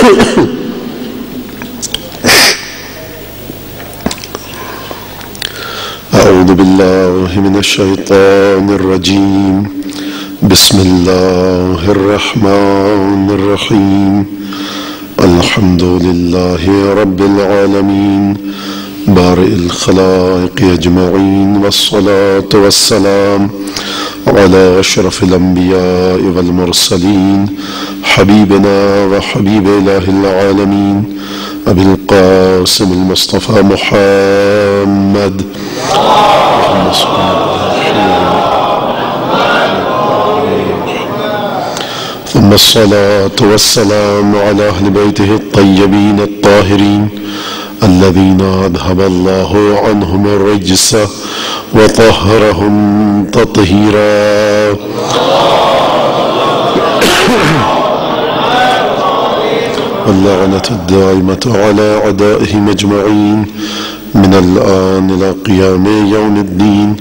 أعوذ بالله من الشيطان الرجيم بسم الله الرحمن الرحيم الحمد لله رب العالمين بارئ الخلائق أجمعين والصلاة والسلام على أشرف الأنبياء والمرسلين حبيبنا وحبيب إله العالمين أبي القاسم المصطفى محمد ثم الصلاة والسلام على أهل بيته الطيبين الطاهرين الذين أذهب الله عنهم الرجس وطهرهم تطهيرا واللعنة الدائمة على أعدائهم أجمعين من الآن إلى قيام يوم الدين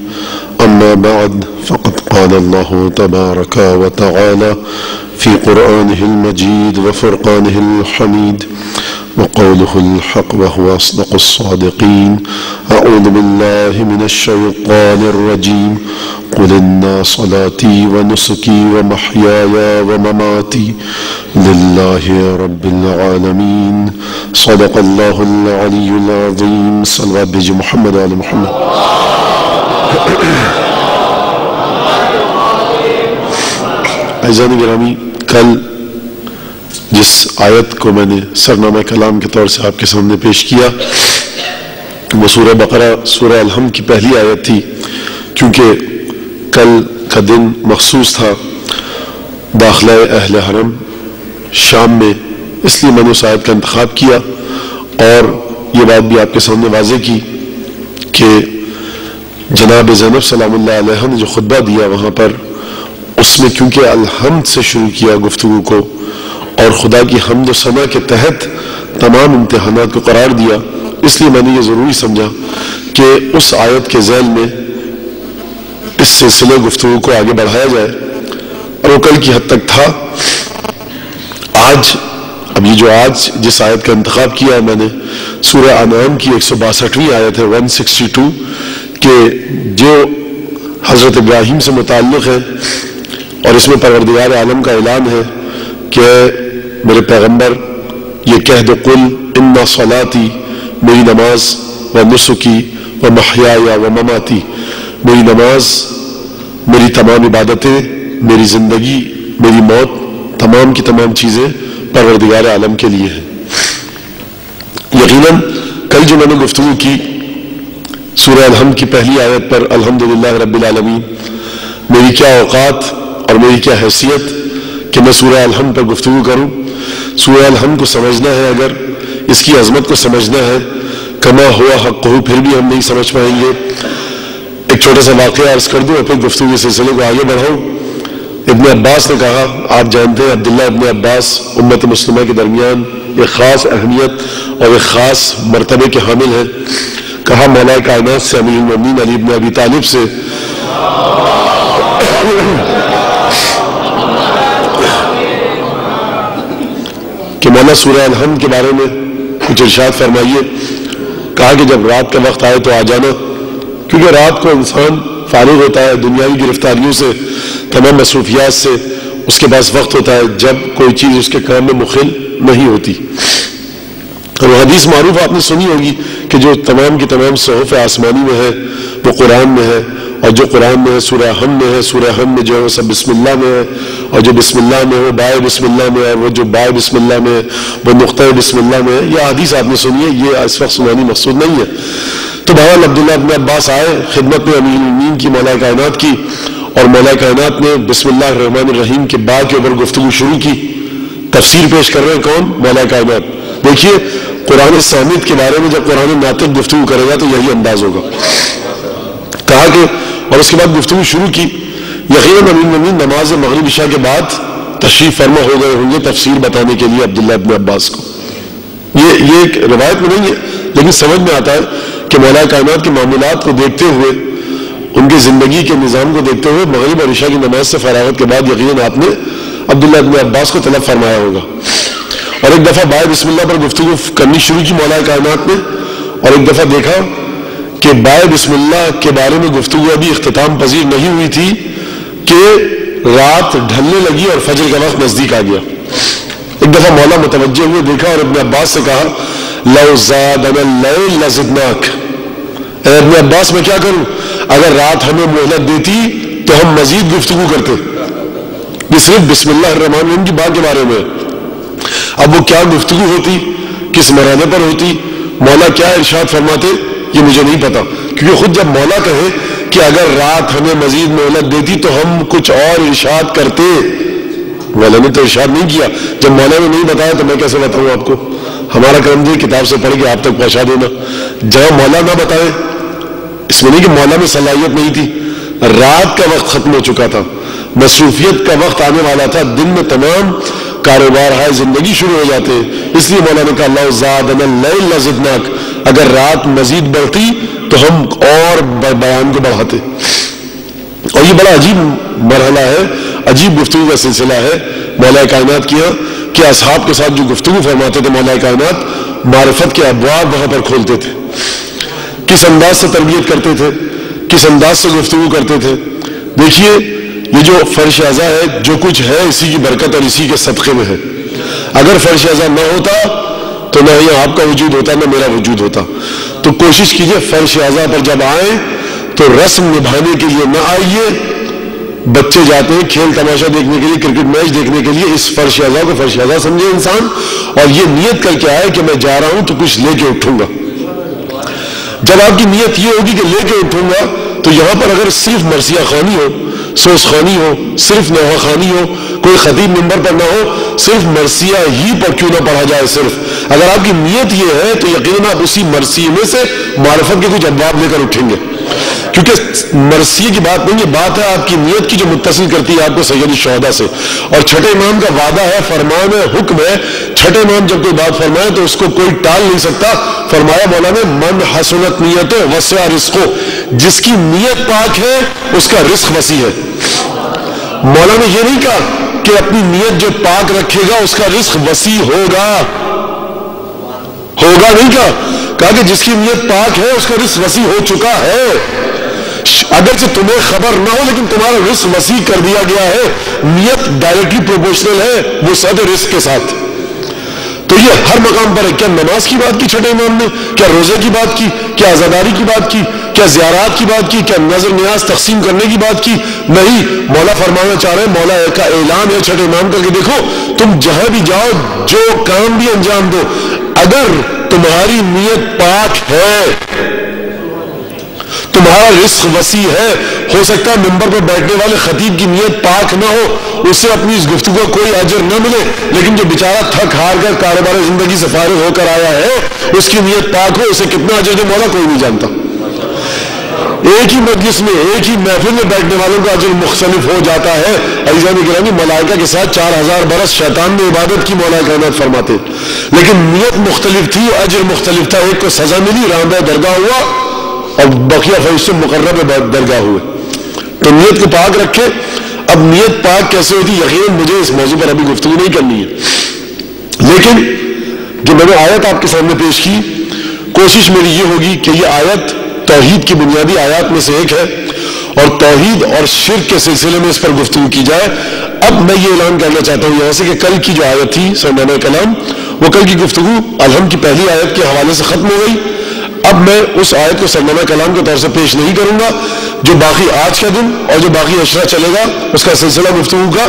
أما بعد فقد قال الله تبارك وتعالى في قرآنه المجيد وفرقانه الحميد وقوله الحق وهو أصدق الصادقين أعوذ بالله من الشيطان الرجيم قل إن صلاتي ونسكي ومحياي ومماتي لله رب العالمين صدق الله العلي العظيم صلوات بجي محمد آل محمد عزیزان گرامی، کل جس آیت کو میں نے سرنامہ کلام کے طور سے آپ کے سامنے پیش کیا وہ سورہ بقرہ سورہ الحمد کی پہلی آیت تھی، کیونکہ کل کا دن مخصوص تھا داخلہ اہل حرم شام میں، اس لیے میں نے اس آیت کا انتخاب کیا اور یہ بات بھی آپ کے سامنے واضح کی کہ جناب زینب سلام اللہ علیہ نے جو خطبہ دیا وہاں پر، اس میں کیونکہ الحمد سے شروع کیا گفتگو کو اور خدا کی حمد و ثنا کے تحت تمام امتحانات کو قرار دیا، اس لیے میں نے یہ ضروری سمجھا کہ اس آیت کے ذیل میں اس سلسلے گفتگو کو آگے بڑھایا جائے، اور وہ کل کی حد تک تھا۔ اب یہ جو آج جس آیت کا انتخاب کیا ہے میں نے، سورہ انعام کی 162ویں آیت ہے 162، کہ جو حضرت ابراہیم سے متعلق ہے اور اس میں پروردگار عالم کا اعلان ہے کہ میرے پیغمبر یہ کہہ دو قل ان صلاتی، میری نماز، و نسکی و محیایا و مماتی، میری نماز، میری تمام عبادتیں، میری زندگی، میری موت، تمام کی تمام چیزیں پروردگار عالم کے لیے ہیں۔ یقیناً کل جو میں نے گفتگو کی سورہ الحمد کی پہلی آیت پر، الحمدللہ رب العالمین، میری کیا اوقات اور میری کیا حیثیت کہ میں سورہ الحمد پر گفتگو کروں۔ سورہ الحمد کو سمجھنا ہے، اگر اس کی عظمت کو سمجھنا ہے، کما ہوا حق ہو، پھر بھی ہم نہیں سمجھ پائیں گے۔ ایک چھوٹا سا واقعہ عرض کر دوں اور پھر گفتگو کے سلسلے کو آگے بڑھاؤں۔ ابن عباس نے کہا، آپ جانتے ہیں عبداللہ ابن عباس امت مسلمہ کے درمیان ایک خاص اہمیت اور ایک خاص مرتبے کے حامل ہیں، کہا مولا کائنات سے امیر المومنین علی ابن ابی طالب سے کہ مولا سورہ الحمد کے بارے میں کچھ ارشاد فرمائیے۔ کہا کہ جب رات کا وقت آئے تو آ جانا، کیونکہ رات کو انسان فارغ ہوتا ہے دنیاوی گرفتاریوں سے، تمام مصروفیات سے، اس کے پاس وقت ہوتا ہے جب کوئی چیز اس کے کام میں مخل نہیں ہوتی۔ اور وہ حدیث معروف آپ نے سنی ہوگی کہ جو تمام کی تمام صحف آسمانی میں ہے وہ قرآن میں ہے، اور جو قرآن میں ہے سورہ حمد میں ہے، سورہ حمد میں جو ہے سب بسم اللہ میں ہے، اور جو بسم اللہ میں ہے وہ بائے بسم اللہ میں ہے، اور وہ جو بائے بسم اللہ میں ہے وہ نقطۂ بسم اللہ میں ہے۔ یہ حدیث آپ نے سنی ہے، یہ اس وقت سنانی مقصود نہیں ہے۔ تو بہرحال عبداللہ ابن عباس آئے خدمت میں امیر المومنین کی، مولا کائنات کی، اور مولا کائنات نے بسم اللہ الرحمن الرحیم کے با کے اوپر گفتگو شروع کی۔ تفسیر پیش کر رہے ہیں کون؟ مولا کائنات۔ دیکھیے قرآن صامت کے بارے میں جب قرآن ناطق گفتگو کرے گا تو یہی انداز ہوگا۔ کہا کہ اور اس کے بعد گفتگو شروع کی، یقیناً امیر المومنین نماز مغرب عشاء کے بعد تشریف فرما ہو گئے ہوں گے تفسیر بتانے کے لیے عبداللہ ابن عباس کو۔ یہ ایک روایت میں نہیں ہے لیکن سمجھ میں آتا ہے کہ مولا کائنات کے معاملات کو دیکھتے ہوئے، ان کی زندگی کے نظام کو دیکھتے ہوئے مغرب اور عشاء کی نماز سے فراغت کے بعد یقیناً آپ نے عبداللہ ابن عباس کو طلب فرمایا ہوگا۔ اور ایک دفعہ بائے بسم اللہ پر گفتگو کرنی شروع کی مولا کائنات نے، اور ایک دفعہ دیکھا کہ بائے بسم اللہ کے بارے میں گفتگو ابھی اختتام پذیر نہیں ہوئی تھی کہ رات ڈھلنے لگی اور فجر کا وقت نزدیک آ گیا۔ ایک دفعہ مولا متوجہ ہوئے دیکھا اور ابن عباس سے کہا لو زادنا اللیل لزدناک، اے ابن عباس میں کیا کروں، اگر رات ہمیں مہلت دیتی تو ہم مزید گفتگو کرتے۔ یہ صرف بسم اللہ الرحمن الرحیم کی بات کے بارے میں۔ اب وہ کیا گفتگو ہوتی، کس مرحلے پر ہوتی، مولا کیا ارشاد فرماتے، یہ مجھے نہیں پتا، کیونکہ خود جب مولا کہے کہ اگر رات ہمیں مزید مہلت دیتی تو ہم کچھ اور ارشاد کرتے، مولا نے تو ارشاد نہیں کیا۔ جب مولا نے نہیں بتایا تو میں کیسے بتاؤں آپ کو؟ ہمارا کرم دی کتاب سے پڑھ کے آپ تک پہنچا دینا۔ جہاں مولا نہ بتائے، اس میں نہیں کہ مولا میں صلاحیت نہیں تھی، رات کا وقت ختم ہو چکا تھا، مصروفیت کا وقت آنے والا تھا، دن میں تمام کاروبار ہے زندگی شروع ہو جاتے، اس لیے مولا نے کہا اللہ زادنا اللیل لزدناک، اگر رات مزید بڑھتی تو ہم اور بیان کو بڑھاتے۔ اور یہ بڑا عجیب مرحلہ ہے، عجیب گفتگو کا سلسلہ ہے مولا کائنات کیا کہ اصحاب کے ساتھ جو گفتگو فرماتے تھے مولا کائنات، معرفت کے ابواب وہاں پر کھولتے تھے، کس انداز سے تربیت کرتے تھے، کس انداز سے گفتگو کرتے تھے۔ دیکھیے یہ جو فرش اعضا ہے، جو کچھ ہے اسی کی برکت اور اسی کے صدقے میں ہے۔ اگر فرش اعضا نہ ہوتا تو نہ ہی آپ کا وجود ہوتا نہ میرا وجود ہوتا۔ تو کوشش کیجئے فرش اعضا پر جب آئیں تو رسم نبھانے کے لیے نہ آئیے، بچے جاتے ہیں کھیل تماشا دیکھنے کے لیے، کرکٹ میچ دیکھنے کے لیے، اس فرش اعضا کو فرش اعضا سمجھے انسان، اور یہ نیت کر کے آئے کہ میں جا رہا ہوں تو کچھ لے کے اٹھوں گا۔ جب آپ کی نیت یہ ہوگی کہ لے کے اٹھوں گا تو یہاں پر اگر صرف مرثیہ خوانی ہو، سوس خوانی ہو، صرف نوحہ خوانی ہو، کوئی خطیب ممبر پر نہ ہو، صرف مرثیہ ہی پر کیوں نہ پڑھا جائے، صرف اگر آپ کی نیت یہ ہے تو یقیناً آپ اسی مرثیے میں سے معرفت کے کچھ ابواب لے کر اٹھیں گے، کیونکہ مرثیے کی بات نہیں، یہ بات ہے آپ کی نیت کی جو متصل کرتی ہے آپ کو سید الشہداء سے۔ اور چھٹے امام کا وعدہ ہے، فرمان ہے، حکم ہے، چھٹے امام جب کوئی بات فرمائے تو اس کو کوئی ٹال نہیں سکتا۔ فرمایا مولا نے من حسنت نیتو وسع رزقو، جس کی نیت پاک ہے اس کا رزق وسیع ہے۔ مولا نے یہ نہیں کہا کہ اپنی نیت جو پاک رکھے گا اس کا رزق وسیع ہوگا نہیں کہا کہ جس کی نیت پاک ہے اس کا رزق وسیع ہو چکا ہے۔ اگرچہ تمہیں خبر نہ ہو لیکن تمہارا رزق وسیع کر دیا گیا ہے، نیت ڈائریکٹلی پروپورشنل ہے وسعت رزق کے ساتھ۔ تو یہ ہر مقام پر ہے۔ کیا نماز کی بات کی چھٹے امام نے؟ کیا روزے کی بات کی؟ کیا عزاداری کی بات کی؟ کیا زیارات کی بات کی؟ کیا نظر نیاز تقسیم کرنے کی بات کی؟ نہیں، مولا فرمانا چاہ رہے ہیں، مولا کا اعلان ہے چھٹے امام کا کہ دیکھو تم جہاں بھی جاؤ، جو کام بھی انجام دو، اگر تمہاری نیت پاک ہے، تمہارا رزق وسیع ہے۔ ہو سکتا ہے ممبر پر بیٹھنے والے خطیب کی نیت پاک نہ ہو، اس سے اپنی اس گفتگو کا کوئی اجر نہ ملے، لیکن جو بیچارہ تھک ہار کر کاروبار زندگی سے فارغ ہو کر آیا ہے اس کی نیت پاک ہو، اسے کتنا اجر دے مولا کوئی نہیں جانتا۔ ایک ہی مجلس میں، ایک ہی محفل میں بیٹھنے والوں کا اجر مختلف ہو جاتا ہے۔ عزیزان گرامی، ملائکہ کے ساتھ 4000 برس شیطان نے عبادت کی، مولا کائنات فرماتے، لیکن نیت مختلف تھی، اجر مختلف تھا۔ ایک کو سزا ملی، راندہ درگاہ ہوا، اور بقیہ فرشتے مقرب درگاہ ہوئے۔ تو نیت کو پاک رکھے۔ اب نیت پاک کیسے ہوتی؟ یقیناً مجھے اس موضوع پر ابھی گفتگو نہیں کرنی ہے، لیکن جو میں نے آیت آپ کے سامنے پیش کی، کوشش میری یہ ہوگی کہ یہ آیت توحید کی بنیادی آیات میں سے ایک ہے، اور توحید اور شرک کے سلسلے میں اس پر گفتگو کی جائے۔ اب میں یہ اعلان کرنا چاہتا ہوں یہاں سے کہ کل کی جو آیت تھی سرمایہ کلام، وہ کل کی گفتگو الحمد کی پہلی آیت کے حوالے سے ختم ہو گئی۔ اب میں اس آیت کو سرمایہ کلام کے طور سے پیش نہیں کروں گا۔ جو باقی آج کا دن اور جو باقی عشرہ چلے گا اس کا سلسلہ گفتگو کا،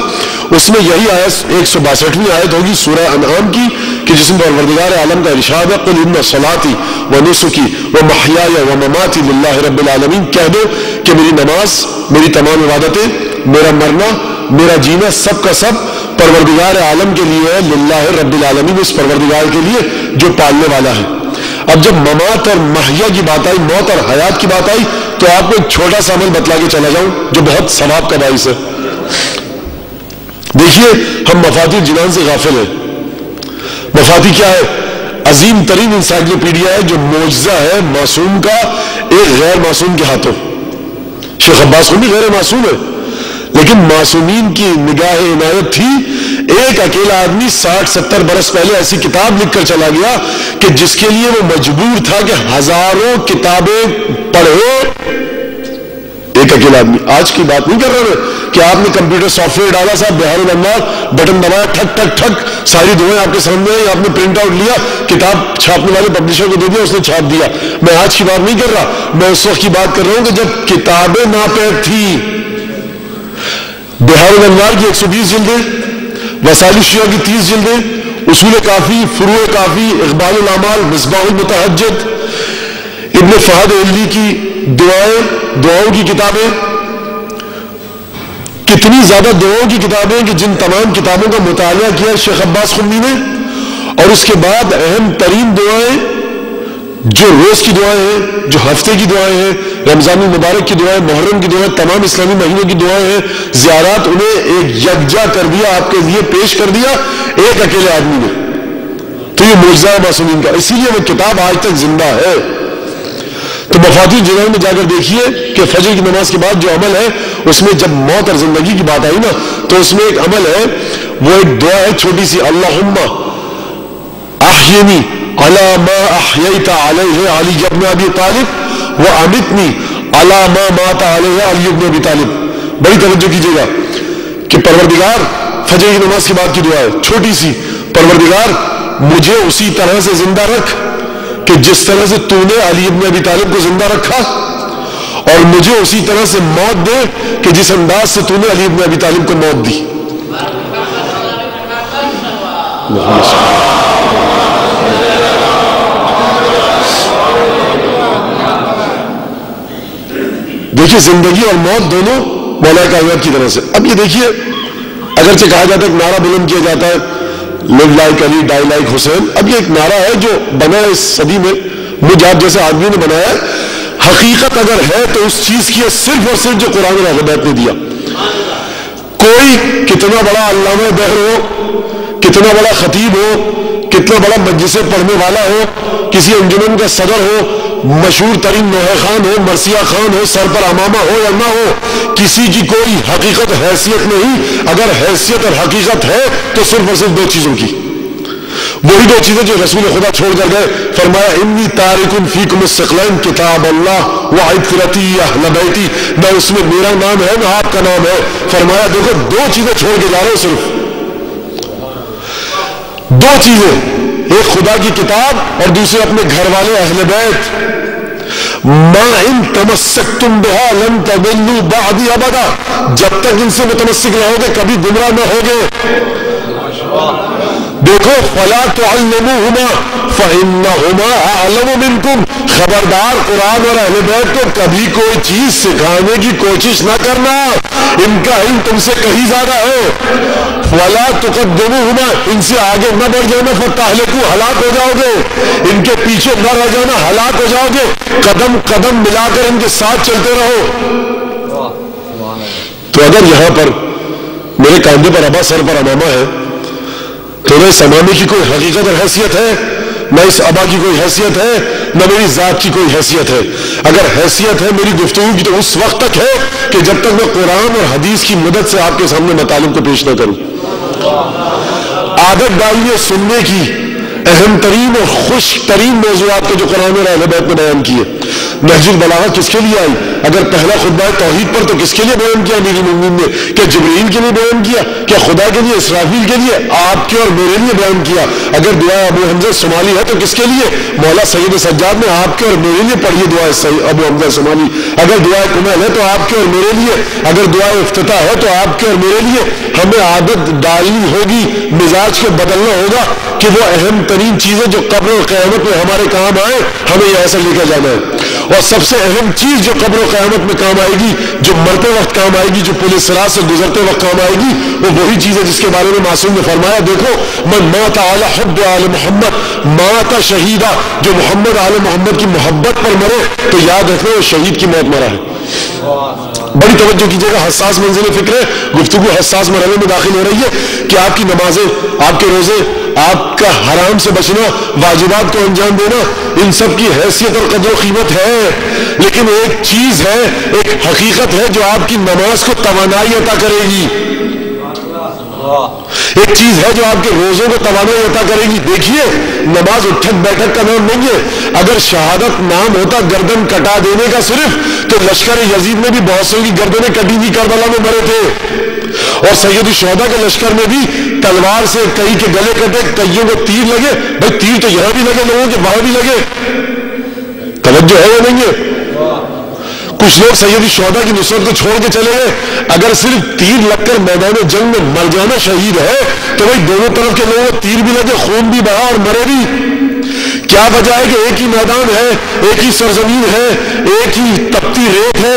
اس میں یہی آیت 162ویں آیت ہوگی سورہ انعام کی، کہ جس میں پروردگار عالم کا ارشاد ہے قل ان صلاتی ونسکی ومحیای ومماتی للہ رب العالمین، کہہ دو کہ میری نماز، میری تمام عبادتیں، میرا مرنا، میرا جینا، سب کا سب پروردگار عالم کے لیے ہے، للہ رب العالمین، اس پروردگار کے لیے جو پالنے والا ہے۔ اب جب ممات اور محیا کی بات آئی، موت اور حیات کی بات آئی، تو آپ کو ایک چھوٹا سا عمل بتلا کے چلا جاؤں جو بہت ثواب کا باعث ہے۔ دیکھیے ہم مفاتیح الجنان سے غافل ہیں۔ مفاتیح کیا ہے؟ عظیم ترین انسائکلوپیڈیا ہے جو معجزہ ہے معصوم کا ایک غیر معصوم کے ہاتھوں۔ شیخ عباس خود بھی غیر معصوم ہے، لیکن معصومین کی نگاہ عنایت تھی ایک اکیلا آدمی 60-70 برس پہلے ایسی کتاب لکھ کر چلا گیا کہ جس کے لیے وہ مجبور تھا کہ ہزاروں کتابیں پڑھے. ایک اکیلا آدمی. آج کی بات نہیں کر رہا میں کہ آپ نے کمپیوٹر سافٹ ویئر ڈالا صاحب بہار الانوار بٹن دبایا ٹھک ٹھک ٹھک ساری دعائیں آپ کے سامنے ہیں, آپ نے پرنٹ آؤٹ لیا کتاب چھاپنے والے پبلشر کو دے دیا اس نے چھاپ دیا. میں آج کی بات نہیں کر رہا, میں اس وقت کی بات کر رہا ہوں کہ جب کتابیں ناپید تھی. بہار الانوار کی 120 جلدیں, وسائل شیعہ کی 30 جلدیں, اصول کافی, فروع کافی, اقبال الاعمال, مصباح المتہجد, ابن فہد علی کی دعاؤں کی کتابیں, کتنی زیادہ دعاؤں کی کتابیں کہ جن تمام کتابوں کا مطالعہ کیا شیخ عباس خمی نے. اور اس کے بعد اہم ترین دعائیں جو روز کی دعائیں ہیں, جو ہفتے کی دعائیں ہیں, رمضان المبارک کی دعائیں, محرم کی دعائیں, تمام اسلامی مہینوں کی دعائیں ہیں, زیارات, انہیں ایک یکجا کر دیا, آپ کے لیے پیش کر دیا ایک اکیلے آدمی نے. تو یہ معجزہ ہے معصومین کا, اسی لیے وہ کتاب آج تک زندہ ہے. تو مفاتیح الجنان میں جا کر دیکھیے کہ فجر کی نماز کے بعد جو عمل ہے اس میں جب موت اور زندگی کی بات آئی نا تو اس میں ایک عمل ہے, وہ ایک دعا ہے چھوٹی سی, اللہم احینی علی ما احییت علیہ علی ابن ابی طالب و امتنی علی ما مات علیہ علی ابن ابی طالب. بڑی توجہ کیجیے گا کہ پروردگار, فجر کی نماز کے بعد کی دعا ہے چھوٹی سی, پروردگار مجھے اسی طرح سے زندہ رکھ کہ جس طرح سے تو نے علی ابن ابی طالب کو زندہ رکھا, اور مجھے اسی طرح سے موت دے کہ جس انداز سے تو نے علی ابن ابی طالب کو موت دی. دیکھیے زندگی اور موت دونوں مولا کائنات کی طرح سے. اب یہ دیکھیے اگرچہ کہا جاتا ہے ایک نعرہ بلند کیا جاتا ہے live like علی die like حسین, اب یہ ایک نعرہ ہے جو بنا ہے اس صدی میں مجھ آپ جیسے آدمی نے بنایا ہے. حقیقت اگر ہے تو اس چیز کی ہے صرف اور صرف جو قرآن اور اہل بیت نے دیا. کوئی کتنا بڑا علامہ بحر ہو, کتنا بڑا خطیب ہو, کتنا بڑا مجلس پڑھنے والا ہو, کسی انجمن کا صدر ہو, مشہور ترین نوحہ خان ہو, مرثیہ خان ہو, سر پر امامہ ہو یا نہ ہو, کسی کی کوئی حقیقت حیثیت نہیں. اگر حیثیت اور حقیقت ہے تو صرف اور صرف دو چیزوں کی, وہی دو چیزیں جو رسول خدا چھوڑ کر گئے. فرمایا انی تارک فیکم الثقلین کتاب اللہ وعطرتی اہل بیتی, نہ اس میں میرا نام ہے نہ آپ کا نام ہے. فرمایا دیکھو دو چیزیں چھوڑ کے جا رہے ہو, صرف دو چیزیں, ایک خدا کی کتاب اور دوسرے اپنے گھر والے اہل بیت. ما ان تمسکتم بها لن تضلوا بعدی ابدا, جب تک ان سے متمسک رہو گے کبھی گمراہ نہ ہوگے. دیکھو فلا تعلموهما فانهما اعلم منکم, خبردار قرآن اور اہل بیت کو کبھی کوئی چیز سکھانے کی کوشش نہ کرنا, ان کا علم تم سے کہیں زیادہ ہے. ولا تقدموهما, ان سے آگے نہ بڑھ جانا, فتہلکوا, ہلاک ہو جاؤ گے. ان کے پیچھے نہ رہ جانا, ہلاک ہو جاؤ گے. قدم قدم ملا کر ان کے ساتھ چلتے رہو. تو اگر یہاں پر میرے کاندھے پر ابا سر پر امامہ ہے تو نہ اس امامے کی کوئی حقیقت اور حیثیت ہے, نہ اس ابا کی کوئی حیثیت ہے, نہ میری ذات کی کوئی حیثیت ہے. اگر حیثیت ہے میری گفتگو کی تو اس وقت تک ہے کہ جب تک میں قرآن اور حدیث کی مدد سے آپ کے سامنے مطالب کو پیش نہ کروں. عادت ڈالیے سننے کی اہم ترین اور خوش ترین موضوعات کو جو قرآن اور اہل بیت نے بیان کیے. نہج البلاغہ کس کے لیے آئی؟ اگر پہلا خطبہ توحید پر تو کس کے لیے بیان کیا امیر المومنین نے؟ کیا جبرائیل کے لیے بیان کیا؟ کیا خدا کے لیے؟ اسرافیل کے لیے؟ آپ کے اور میرے لیے بیان کیا. اگر دعا ابو حمزہ شمالی ہے تو کس کے لیے؟ مولا سید سجاد نے آپ کے اور میرے لیے پڑھی دعا ابو حمزہ شمالی. اگر دعا کمل ہے تو آپ کے اور میرے لیے. اگر دعا افتتاح ہے تو آپ کے اور میرے لیے. ہمیں عادت ڈالنی ہوگی, مزاج کو بدلنا ہوگا کہ وہ اہم ترین چیزیں جو قبر و قیامت میں ہمارے کام آئے ہمیں یہ ایسا لے کر جانا ہے. اور سب سے اہم چیز جو قبر و قیامت میں کام آئے گی, جو مرتے وقت کام آئے گی, جو پل صراط سے گزرتے وقت کام آئے گی, وہ وہی چیز ہے جس کے بارے میں معصوم نے فرمایا دیکھو من مات علی حب آل محمد مات شہیدہ, جو محمد آل محمد کی محبت پر مرے تو یاد رکھنا وہ شہید کی موت مرا ہے. بڑی توجہ کیجیے گا, حساس منزل فکر ہے, گفتگو حساس مرحلے میں داخل ہو رہی ہے کہ آپ کی نمازیں, آپ کے روزے, آپ کا حرام سے بچنا, واجبات کو انجام دینا, ان سب کی حیثیت اور قدر و قیمت ہے. لیکن ایک چیز ہے, ایک حقیقت ہے جو آپ کی نماز کو توانائی عطا کرے گی. ایک چیز ہے جو آپ کے روزوں کو توانائی عطا کرے گی. دیکھیے نماز اٹھک بیٹھک کا نام نہیں ہے. اگر شہادت نام ہوتا گردن کٹا دینے کا صرف, تو لشکر یزید میں بھی بہت سے کی گردنیں کٹی ہوئی کربلا میں مرے تھے, اور سید الشہداء کے لشکر میں بھی تلوار سے کئی کے گلے کٹے, کئیوں کو تیر لگے. بھائی تیر تو یہاں بھی لگے, لوگوں کے وہاں بھی لگے. توجہ ہے یا نہیں ہے؟ کچھ لوگ سید الشہداء کی نصرت کو چھوڑ کے چلے گئے. اگر صرف تیر لگ کر میدان جنگ میں مر جانا شہید ہے, تو بھائی دونوں طرف کے لوگوں کو تیر بھی لگے, خون بھی بہا اور مرے بھی. کیا وجہ ہے کہ ایک ہی میدان ہے, ایک ہی سرزمین ہے, ایک ہی تپتی ریت ہے,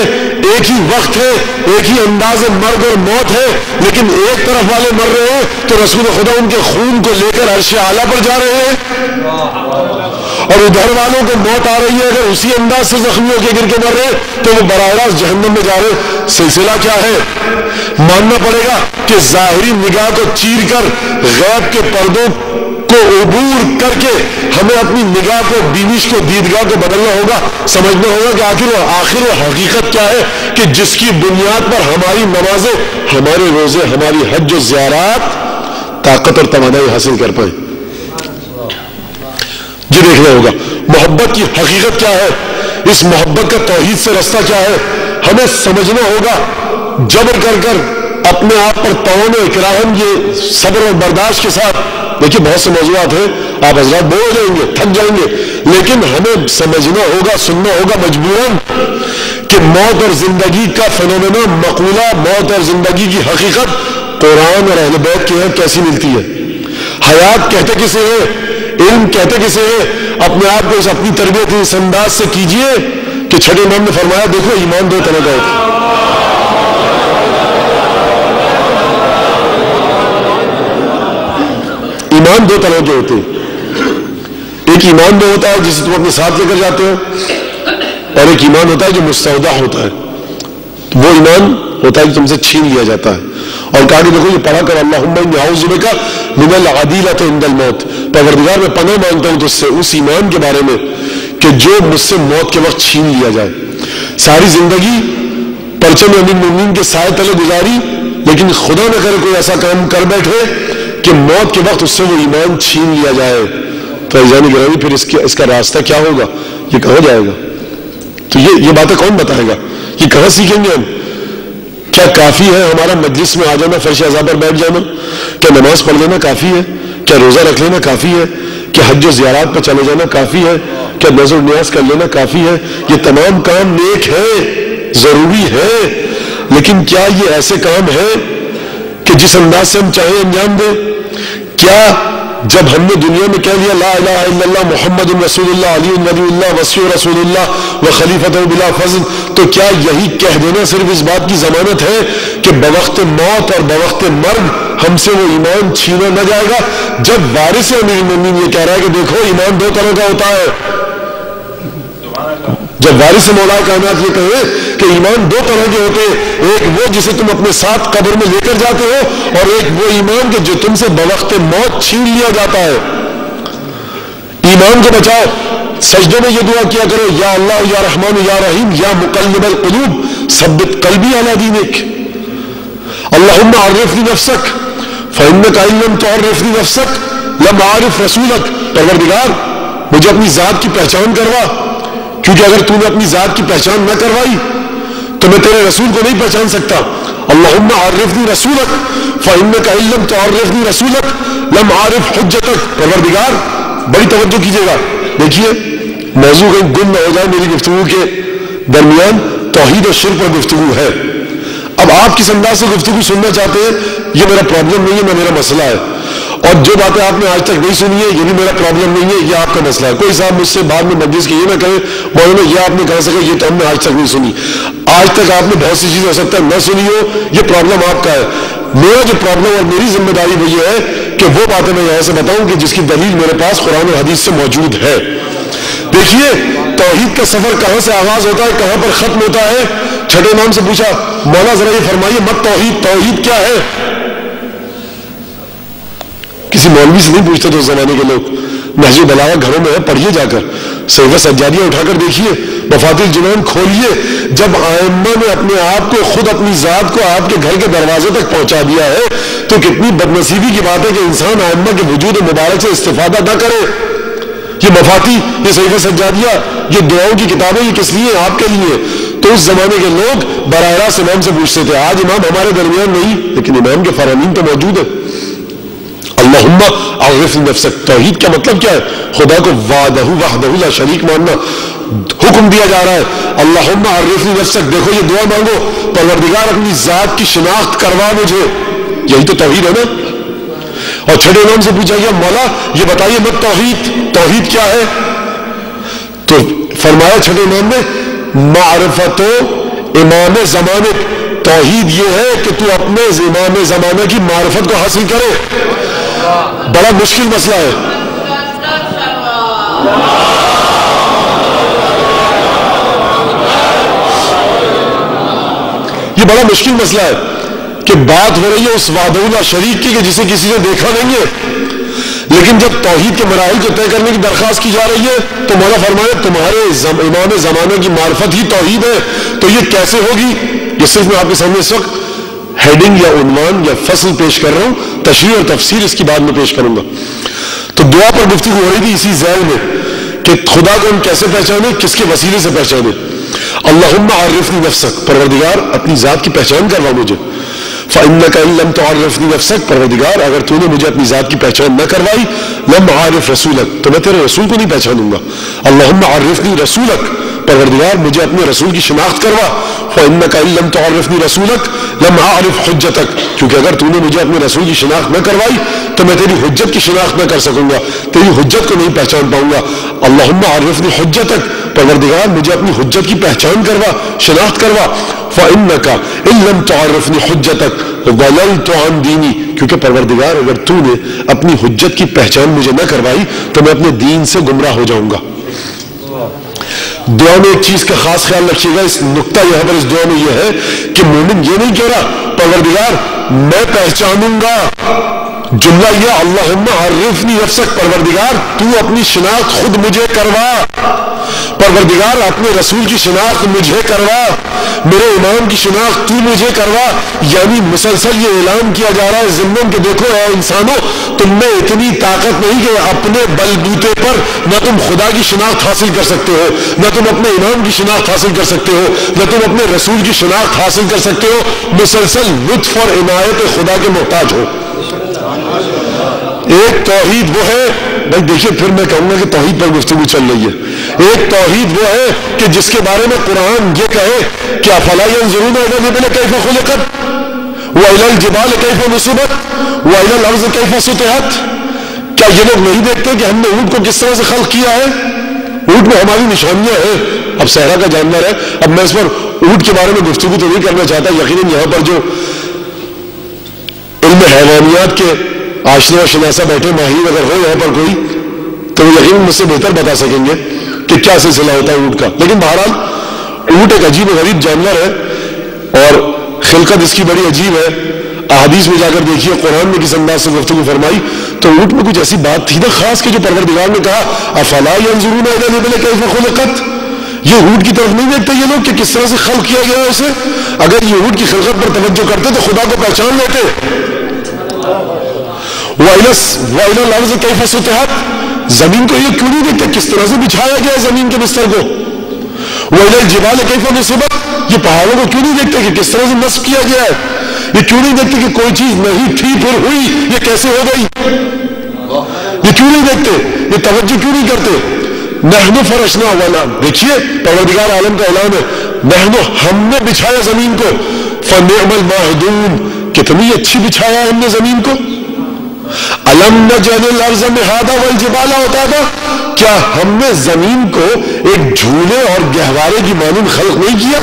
ایک ہی وقت ہے, ایک ہی انداز مرگ اور موت ہے, لیکن ایک طرف والے مر رہے ہیں تو رسول خدا ان کے خون کو لے کر عرش اعلیٰ پر جا رہے ہیں, اور ادھر والوں کو موت آ رہی ہے. اگر اسی انداز سے زخمی ہو کے گر کے مر رہے ہیں تو وہ براہ راست جہنم میں جا رہے. سلسلہ کیا ہے؟ ماننا پڑے گا کہ ظاہری نگاہ کو چیر کر غیب کے پردوں کو عبور کر کے ہمیں اپنی نگاہ کو, بینش کو, دیدگاہ کو بدلنا ہوگا. سمجھنا ہوگا کہ آخر و حقیقت کیا ہے, کہ جس کی بنیاد پر ہماری نمازیں, ہمارے روزے, ہماری حج و زیارات طاقت اور توانائی حاصل کر پائیں. یہ دیکھنا ہوگا محبت کی حقیقت کیا ہے, اس محبت کا توحید سے رستہ کیا ہے. ہمیں سمجھنا ہوگا جبر کر کر اپنے آپ پر طعن و اکراہم, یہ صبر اور برداشت کے ساتھ. دیکھیے بہت سے موضوعات ہیں, آپ حضرات بور ہو جائیں گے, تھک جائیں گے, لیکن ہمیں سمجھنا ہوگا, سننا ہوگا مجبوراً کہ موت اور زندگی کا فینومینا, مقولہ موت اور زندگی کی حقیقت قرآن اور اہل بیت کے یہاں کیسی ملتی ہے. حیات کہتے کسے ہے, علم کہتے کسے ہے. اپنے آپ کو اپنی تربیت اس انداز سے کیجئے کہ چھٹے امام نے فرمایا دیکھو ایمان دو طرح کا ہوتا ہے. ایمان دو طرح کے ہوتے ہیں. ایک ایمان وہ ہوتا ہے جسے تم اپنے ساتھ لے کر جاتے ہو, اور ایک ایمان ہوتا ہے جو مستودع ہوتا ہے. وہ ایمان ہوتا ہے جو تم سے چھین لیا جاتا ہے. اور کہا کہ دیکھو یہ پڑھا کر اللہم انی اعوذ بک من العدیلۃ عند الموت, پروردگار میں پناہ مانگتا ہوں تجھ سے اس ایمان کے بارے میں کہ جو مجھ سے موت کے وقت چھین لیا جائے. ساری زندگی پرچم امیر المومنین کے سائے تلے گزاری, لیکن خدا نہ کرے کوئی ایسا کام کر بیٹھے کہ موت کے وقت اس سے وہ ایمان چھین لیا جائے. تو عزیزان گرامی پھر اس کا راستہ کیا ہوگا, یہ کہاں جائے گا؟ تو یہ باتیں کون بتائے گا, یہ کہاں سیکھیں گے ہم؟ کیا کافی ہے ہمارا مجلس میں آ جانا, فرش اعضاء پر بیٹھ جانا؟ کیا نماز پڑھ لینا کافی ہے؟ کیا روزہ رکھ لینا کافی ہے؟ کیا حج و زیارات پر چلے جانا کافی ہے؟ کیا نذر نیاز کر لینا کافی ہے؟ یہ تمام کام نیک ہے, ضروری ہے, لیکن کیا یہ ایسے کام ہے کہ جس انداز سے ہم چاہیں انجام دیں؟ کیا جب ہم نے دنیا میں کہہ دیا لا الہ الا اللہ محمد رسول اللہ علی نبی اللہ وصی رسول اللہ و خلیفۃ بلا فضل, تو کیا یہی کہہ دینا صرف اس بات کی ضمانت ہے کہ بوقت موت اور بوقت مرگ ہم سے وہ ایمان چھینا نہ جائے گا؟ جب وارث امیر المومنین یہ کہہ رہا ہے کہ دیکھو ایمان دو طرح کا ہوتا ہے, جب وارث مولا کائنات یہ کہے کہ ایمان دو طرح کے ہوتے ہیں, ایک وہ جسے تم اپنے ساتھ قبر میں لے کر جاتے ہو, اور ایک وہ ایمان کہ جو تم سے بوقت موت چھین لیا جاتا ہے. ایمان کو بچاؤ, سجدے میں یہ دعا کیا کرو یا اللہ یا رحمان یا رحیم یا مقلب القلوب ثبت قلبی علی دینک, اللہم عرفنی نفسک فإنک ان لم تعرفنی نفسک لم اعرف رسولک. پروردگار مجھے اپنی ذات کی پہچان کروا, کیونکہ اگر تو نے اپنی ذات کی پہچان نہ کروائی تو میں تیرے رسول کو نہیں پہچان سکتا. اللہم عرفنی رسولک فإنک ان لم تعرفنی رسولک لم اعرف حجتک. پروردگار بڑی توجہ کیجیے گا, دیکھیے موضوع کہیں گم نہ ہو جائے. میری گفتگو کے درمیان توحید اور شرک پر گفتگو ہے. اب آپ کس انداز سے گفتگو سننا چاہتے ہیں یہ میرا پرابلم نہیں ہے, میرا مسئلہ ہے. اور جو باتیں آپ نے آج تک نہیں سنی ہے یہ بھی میرا پرابلم نہیں ہے, یہ آپ کا مسئلہ ہے. کوئی صاحب مجھ سے بعد میں مجلس کے یہ نہ کہے مولانا یہ آپ نے کہا سکے یہ تو ہم نے آج تک نہیں سنی. آج تک آپ نے بہت سی چیزیں ہو سکتا ہے نہ سنی ہو, یہ پرابلم آپ کا ہے. میرا جو پرابلم اور میری ذمہ داری وہ یہ ہے کہ وہ باتیں میں یہاں سے بتاؤں کہ جس کی دلیل میرے پاس قرآن و حدیث سے موجود ہے. دیکھیے توحید کا سفر کہاں سے آغاز ہوتا ہے, کہاں پر ختم ہوتا ہے. چھٹے امام سے پوچھا مولا ذرا یہ فرمائیے مت توحید کیا ہے؟ کسی مولوی سے نہیں پوچھتے تو اس زمانے کے لوگ. نہج البلاغہ گھروں میں ہے, پڑھیے جا کر, صحیفہ سجادیہ اٹھا کر دیکھیے, مفاتیح الجنان کھولیے. جب ائمہ نے اپنے آپ کو خود اپنی ذات کو آپ کے گھر کے دروازے تک پہنچا دیا ہے تو کتنی بدنصیبی کی بات ہے کہ انسان ائمہ کے وجود مبارک سے استفادہ نہ کرے. یہ مفاتی، یہ صحیفہ سجادیہ، یہ دعاؤں کی کتابیں، یہ کس لیے؟ آپ کے لیے. تو اس زمانے کے لوگ براہ راست امام سے پوچھتے تھے. آج امام ہمارے درمیان نہیں، لیکن امام کے فرامین تو موجود ہے. اللہم عرفنی نفسک. توحید کا مطلب کیا ہے؟ خدا کو وحدہ لا شریک ماننا. حکم دیا جا رہا ہے اللہم عرفنی نفسک. دیکھو یہ دعا مانگو، پروردگار اپنی ذات کی شناخت کروا مجھے. یہی تو توحید ہے نا. اور چھٹے امام سے پوچھا گیا مولا یہ بتائیے مت توحید کیا ہے؟ تو فرمایا چھٹے امام نے معرفت امام زمانے. توحید یہ ہے کہ تو اپنے امام زمانے کی معرفت کو حاصل کرے. بڑا مشکل مسئلہ ہے. یہ بڑا مشکل مسئلہ ہے کہ بات ہو رہی ہے اس وحدہ لا شریک کی کہ جسے کسی نے دیکھا نہیں ہے، لیکن جب توحید کے مراحل کو طے کرنے کی درخواست کی جا رہی ہے تو مولا فرمایا تمہارے امام زمانے کی معرفت ہی توحید ہے. تو یہ کیسے ہوگی؟ یہ صرف میں آپ کے سامنے اس وقت ہیڈنگ یا عنوان یا فصل پیش کر رہا ہوں، تشریح اور تفسیر اس کی بعد میں پیش کروں گا. تو دعا پر گفتگو ہو رہی تھی اسی ذیل میں کہ خدا کو ہم کیسے پہچانے، کس کے وسیلے سے پہچانے. اللہم عرفنی نفسک. پروردگار اپنی ذات کی پہچان کروا مجھے. فإنک ان لم تعرفنی نفسک. پروردگار اگر تو نے مجھے اپنی ذات کی پہچان نہ کروائی، لم عارف رسولک، تو میں تیرے رسول کو نہیں پہچانوں گا. اللہم عرفنی رسولک. پروردگار مجھے اپنے رسول کی شناخت کروا. فإنک ان لم تعرفنی رسولک لم اعرف حجتک. کیونکہ اگر تو نے مجھے اپنے رسول کی شناخت نہ کروائی تو میں تیری حجت کی شناخت نہ کر سکوں گا، تیری حجت کو نہیں پہچان پاؤں گا. اللہم عرفنی حجتک. پروردگار مجھے اپنی حجت کی پہچان کروا، شناخت کروا. فإنک ان لم تعرفنی حجتک ضللت عن دینی. کیونکہ پروردگار اگر تو نے اپنی حجت کی پہچان مجھے نہ کروائی تو میں اپنے دین سے گمراہ ہو جاؤں گا. دعا میں ایک چیز کا خاص خیال رکھیے گا، اس نقطہ یہاں پر اس دعا میں یہ ہے کہ مومن یہ نہیں کہہ رہا پروردگار میں پہچانوں گا. جملہ یہ اللہم عرفنی نفسک. پروردگار تو اپنی شناخت خود مجھے کروا. پروردگار اپنے رسول کی شناخت مجھے کروا، میرے امام کی شناخت تو مجھے کروا. یعنی مسلسل یہ اعلان کیا جا رہا ہے ضمن کہ دیکھو اے انسانوں، تم میں اتنی طاقت نہیں کہ اپنے بل بوتے پر نہ تم خدا کی شناخت حاصل کر سکتے ہو، نہ تم اپنے امام کی شناخت حاصل کر سکتے ہو، نہ تم اپنے رسول کی شناخت حاصل کر سکتے ہو. مسلسل لطف اور عنایت خدا کے محتاج ہو. ایک توحید وہ ہے، بھائی دیکھیے پھر میں کہوں گا کہ توحید پر گفتگو چل رہی ہے. ایک توحید وہ ہے کہ جس کے بارے میں قرآن یہ کہے کہ افلا ينظرون الى الابل كيف خلقت والى الجبال كيف نصبت والى الارض كيف سطحت. کیا یہ لوگ نہیں دیکھتے کہ ہم نے اونٹ کو کس طرح سے خلق کیا ہے؟ اونٹ میں ہماری نشانیاں ہیں. اب صحرا کا جانور ہے. اب میں اس پر اونٹ کے بارے میں گفتگو تو نہیں کرنا چاہتا. یقیناً یہاں پر جو علم حیوانیات کے آشنا و شناسا بیٹھے ماہر اگر ہو یہاں پر کوئی تو وہ یقیناً مجھ سے بہتر بتا سکیں گے کہ کیا سلسلہ ہوتا ہے اونٹ کا. لیکن بہرحال اونٹ ایک عجیب و غریب جانور ہے اور خلقت اس کی بڑی عجیب ہے. احادیث میں جا کر دیکھیے قرآن میں کس انداز سے گفتگو فرمائی تو اونٹ میں کچھ ایسی بات تھی نا خاص کہ جو پروردگار نے کہا افلا ينظرون الى الابل كيف خلقت. یہ اونٹ کی طرف نہیں دیکھتے یہ لوگ کہ کس طرح سے خلق کیا گیا ہے اسے. اگر یہ اونٹ کی خلقت پر توجہ کرتے تو خدا کو پہچان لیتے. وَإِلَى الْأَرْضِ كَيْفَ سُطِحَتْ. زمین کو یہ کیوں نہیں دیکھتے کس طرح سے بچھایا گیا ہے زمین کے بستر کو. وَإِلَى الْجِبَالِ كَيْفَ نُصِبَتْ. یہ پہاڑوں کو کیوں نہیں دیکھتے کہ کس طرح سے نصب کیا گیا ہے. یہ کیوں نہیں دیکھتے کہ کوئی چیز نہیں تھی پھر ہوئی، یہ کیسے ہو گئی. یہ کیوں نہیں دیکھتے، یہ توجہ کیوں نہیں کرتے. نحن فرشنا والا. دیکھیے پروردگار عالم کا اعلان ہے نحن ہم نے بچھایا زمین کو. فنعم الماہدون. کتنی اچھی بچھایا ہم نے زمین کو. الم نجعل الارض مہادا والجبال اوتادا. کیا ہم نے زمین کو ایک جھولے اور گہوارے کی مانند خلق نہیں کیا.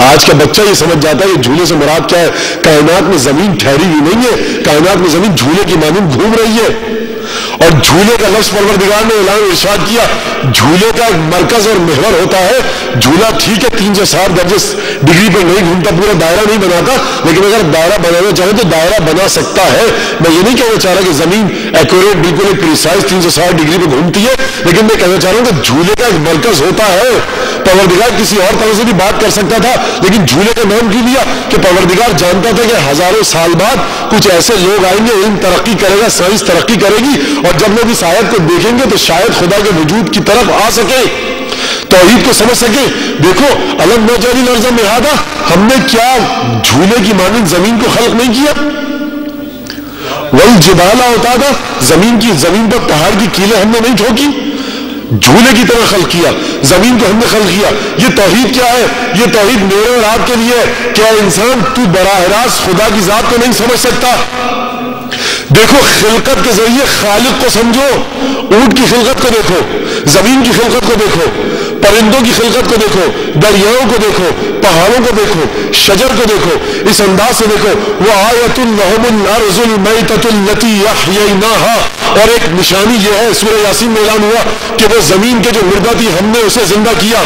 آج کا بچہ یہ سمجھ جاتا ہے یہ جھولے سے مراد کیا ہے. کائنات میں زمین ٹھہری ہوئی نہیں ہے، کائنات میں زمین جھولے کی مانند گھوم رہی ہے. اور جھولے کا لفظ پروردگار نے اعلان ارشاد کیا، جھولے کا مرکز اور محور ہوتا ہے جھولا۔ ٹھیک ہے 360 درجے ڈگری پر نہیں گھومتا، پورا دائرہ نہیں بناتا، لیکن اگر دائرہ بنانا چاہے تو دائرہ بنا سکتا ہے۔ میں یہ نہیں کہنا چاہ رہا کہ زمین ایکوریٹ بالکل ایک پریسائز 360 ڈگری پہ گھومتی ہے، لیکن میں کہنا چاہ رہا ہوں کہ جھولے کا ایک مرکز ہوتا ہے۔ پروردگار کسی اور طرح سے بھی بات کر سکتا تھا، لیکن جھولے کا نام کیوں لیا؟ کہ پروردگار جانتا تھا کہ ہزاروں سال بعد کچھ ایسے لوگ آئیں گے، علم ترقی کرے گا، سائنس ترقی کرے گی، اور جب لوگ اس آیت کو دیکھیں گے تو شاید خدا کے وجود کی طرف آ سکے، توحید کو سمجھ سکے۔ دیکھو الم نجعل الارض مہادا، ہم نے کیا جھولے کی مانند زمین کو خلق نہیں کیا؟ والجبال اوتادا، زمین پر پہاڑ کی کیلیں ہم نے نہیں ٹھوکی؟ جھولے کی طرح خلق کیا، زمین کو ہم نے خلق کیا۔ یہ توحید کیا ہے؟ یہ توحید میرے اور آپ کے لیے ہے۔ کیا انسان تو براہ راست خدا کی ذات کو نہیں سمجھ سکتا؟ دیکھو خلقت کے ذریعے خالق کو سمجھو، اونٹ کی خلقت کو دیکھو، زمین کی خلقت کو دیکھو، پرندوں کی خلقت کو دیکھو، دریاؤں کو دیکھو، پہاڑوں کو دیکھو، شجر کو دیکھو، اس انداز سے دیکھو۔ وَآیَةٌ لَهُمُ الْأَرْضُ الْمَيْتَةُ الَّتِي أَحْيَيْنَاهَا، اور ایک نشانی یہ ہے، سورہ یاسین میں اعلان ہوا کہ وہ زمین کے جو مردہ تھی ہم نے اسے زندہ کیا۔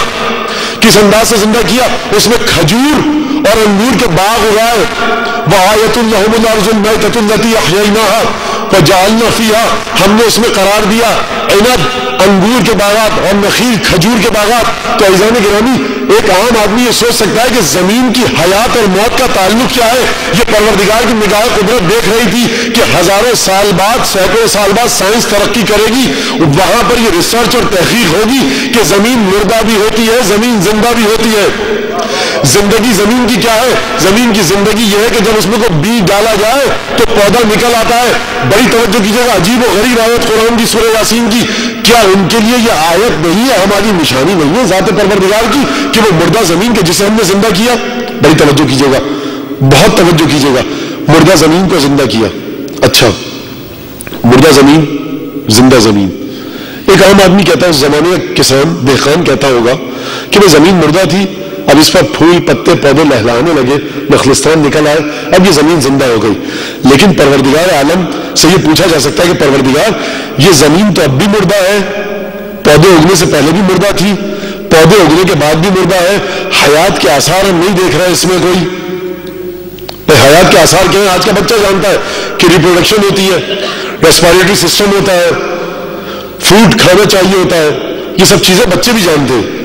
کس انداز سے زندہ کیا؟ اس میں کھجور اور انگور کے باغ اگائے۔ وَآیَةٌ لَهُمُ الْأَرْضُ الْمَيْتَةُ الَّتِي أَحْيَيْنَاهَا وَجَعَلْنَا فِيهَا، ہم نے اس میں قرار دیا عنب، انگور کے باغات اور نخیل کھجور کے باغات۔ تو عزیزان گرامی، ایک عام آدمی یہ سوچ سکتا ہے کہ زمین کی حیات اور موت کا تعلق کیا ہے؟ یہ پروردگار کی نگاہ قدرت دیکھ رہی تھی کہ ہزاروں سال بعد، سینکڑوں سال بعد سائنس ترقی کرے گی، وہاں پر یہ ریسرچ اور تحقیق ہوگی کہ زمین مردہ بھی ہوتی ہے، زمین زندہ بھی ہوتی ہے۔ زندگی زمین کی کیا ہے؟ زمین کی زندگی یہ ہے کہ جب اس میں کوئی بیج ڈالا جائے تو پودا نکل آتا ہے۔ بڑی توجہ کیجیے گا، عجیب و غریب آیت قرآن کی سورہ یاسین کی۔ کیا ان کے لیے یہ آیت نہیں ہے، ہماری نشانی نہیں ہے ذات پروردگار کی کہ وہ مردہ زمین کے جسے ہم نے زندہ کیا؟ بڑی توجہ کیجیے گا، بہت توجہ کیجیے گا، مردہ زمین کو زندہ کیا۔ اچھا مردہ زمین، زندہ زمین۔ ایک عام آدمی کہتا ہے، اس زمانے کا کسان دہقان کہتا ہوگا کہ وہ زمین مردہ تھی، اب اس پر پھول پتے پودے لہلانے لگے، نخلستان نکل آئے، اب یہ زمین زندہ ہو گئی۔ لیکن پروردگار عالم سے یہ پوچھا جا سکتا ہے کہ پروردگار یہ زمین تو اب بھی مردہ ہے، پودے اگنے سے پہلے بھی مردہ تھی، پودے اگنے کے بعد بھی مردہ ہے، حیات کے آثار ہم نہیں دیکھ رہے اس میں کوئی۔ حیات کے آثار کیا ہیں؟ آج کا بچہ جانتا ہے کہ ریپروڈکشن ہوتی ہے، ریسپائریٹری سسٹم ہوتا ہے، فوڈ کھانا چاہیے ہوتا ہے، یہ سب چیزیں بچے بھی جانتے ہیں۔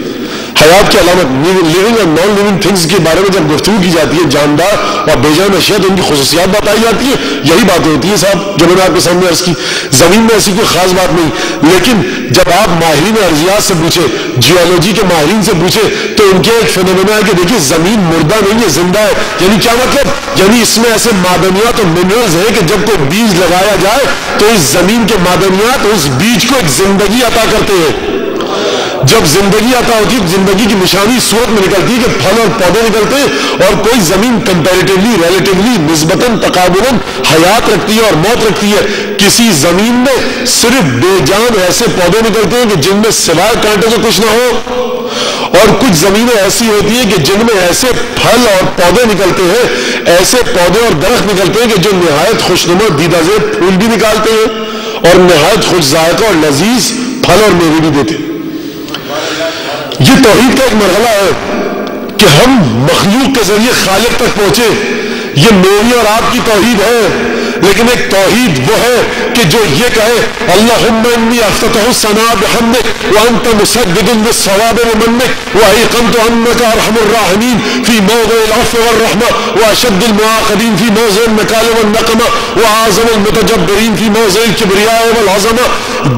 حیات کی علامت لیونگ اور نان لیونگ تھنگس کے بارے میں جب گفتگو کی جاتی ہے، جاندار اور بے جان اشیاء، تو ان کی خصوصیات بتائی جاتی ہیں، یہی باتیں ہوتی ہیں صاحب جو میں نے آپ کے سامنے عرض کی۔ زمین میں ایسی کوئی خاص بات نہیں، لیکن جب آپ ماہرین ارضیات سے پوچھے، جیولوجی کے ماہرین سے پوچھے، تو ان کے ایک فینومینا ہے کہ دیکھیے زمین مردہ نہیں ہے، زندہ ہے۔ یعنی کیا مطلب؟ یعنی اس میں ایسے معدنیات اور منرلز ہیں کہ جب کوئی بیج لگایا جائے تو اس زمین کے معدنیات اس بیج کو ایک زندگی عطا کرتے ہیں۔ جب زندگی عطا ہوتی ہے، زندگی کی نشانی صورت میں نکلتی ہے کہ پھل اور پودے نکلتے ہیں، اور کوئی زمین کمپیریٹیولی، ریلیٹیولی، نسبتاً، تقابلاً حیات رکھتی ہے اور موت رکھتی ہے۔ کسی زمین میں صرف بے جان ایسے پودے نکلتے ہیں کہ جن میں سوائے کانٹے سے کچھ نہ ہو، اور کچھ زمینیں ایسی ہوتی ہیں کہ جن میں ایسے پھل اور پودے نکلتے ہیں، ایسے پودے اور درخت نکلتے ہیں کہ جو نہایت خوشنما دیدہ زیب پھول بھی نکالتے ہیں اور نہایت خوش ذائقہ اور لذیذ پھل اور میوے بھی دیتے ہیں۔ یہ توحید کا ایک مرحلہ ہے کہ ہم مخلوق کے ذریعے خالق تک پہنچے، یہ میری اور آپ کی توحید ہے۔ لیکن ایک توحید وہ ہے کہ جو یہ کہے اللہم انی افتتح الثناء بحمدک وانت مسدد للصواب بمنک وایقنت انک ارحم الراحمین فی موضع العفو والرحمہ واشد المعاقبین فی موضع النکال والنقمہ واعظم المتجبرین فی موضع الکبریاء والعظمہ۔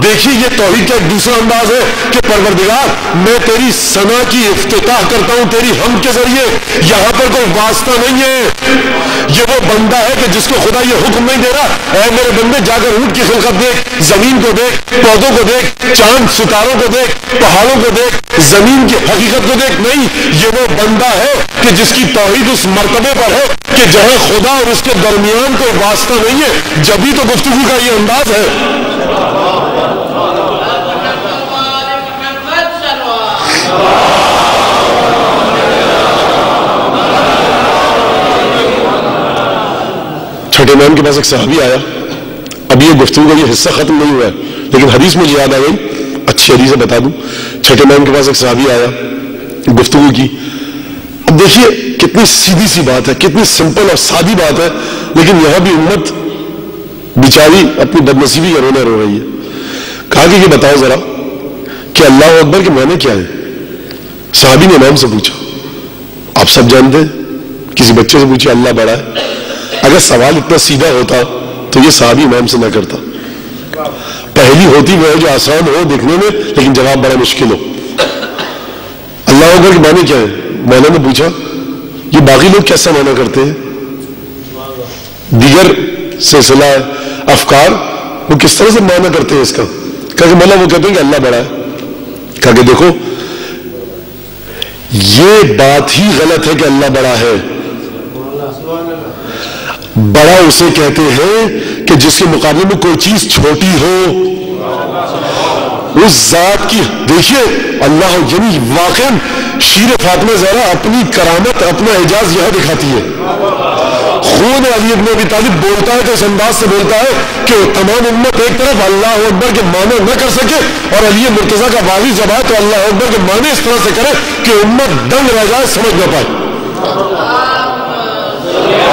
دیکھیے یہ توحید کا ایک دوسرا انداز ہے کہ پروردگار میں تیری ثنا کی افتتاح کرتا ہوں تیری حمد کے ذریعے۔ یہاں پر کوئی واسطہ نہیں ہے، یہ وہ بندہ ہے کہ جس کو خدا یہ حکم نہیں دے رہا اے میرے بندے جا کر اونٹ کی خلقت دیکھ، زمین کو دیکھ، پودوں کو دیکھ، چاند ستاروں کو دیکھ، پہاڑوں کو دیکھ، زمین کی حقیقت کو دیکھ۔ نہیں، یہ وہ بندہ ہے کہ جس کی توحید اس مرتبے پر ہے کہ جہاں خدا اور اس کے درمیان کوئی واسطہ نہیں ہے، جبھی تو گفتگو کا یہ انداز ہے۔ چھٹے امام کے پاس ایک صحابی آیا، اب یہ گفتگو کا یہ حصہ ختم نہیں ہوا ہے، لیکن حدیث مجھے یاد آ گئی، اچھی حدیث بتا دوں. چھٹے امام کے پاس ایک صحابی آیا، گفتگو کی. اب دیکھیے کتنی سیدھی سی بات ہے، کتنی سمپل اور سادی بات ہے، لیکن یہاں بھی امت بیچاری اپنی بدنصیبی کا رونا رو رہی ہے. کہا کہ یہ بتاؤ ذرا کہ اللہ اکبر کے معنی کیا ہے؟ صحابی نے امام سے پوچھا. آپ سب جانتے ہیں، کسی بچے سے پوچھے اللہ بڑا ہے. اگر سوال اتنا سیدھا ہوتا تو یہ صحابی امام سے نہ کرتا. پہلی ہوتی وہ ہے جو آسان ہو دیکھنے میں لیکن جواب بڑا مشکل ہو. اللہ اکبر کے معنی کیا ہے؟ مولانا نے پوچھا یہ باقی لوگ کیسا معنی کرتے ہیں، دیگر سلسلہ افکار وہ کس طرح سے معنی کرتے ہیں اس کا؟ کہا کہ مولا وہ کہتے ہیں کہ اللہ بڑا ہے. کہا کہ دیکھو یہ بات ہی غلط ہے کہ اللہ بڑا ہے. بڑا اسے کہتے ہیں کہ جس کے مقابلے میں کوئی چیز چھوٹی ہو. اس ذات کی دیکھیے اللہ یعنی واقعا شیر فاطمہ زہرا اپنی کرامت اپنا اعجاز یہاں دکھاتی ہے. خود علی ابن ابی طالب بولتا ہے تو اس انداز سے بولتا ہے کہ تمام امت ایک طرف اللہ اکبر کے معنی نہ کر سکے اور علی مرتضیٰ کا واضح جب ہے تو اللہ اکبر کے معنی اس طرح سے کرے کہ امت دنگ رہ جائے، سمجھ نہ پائے.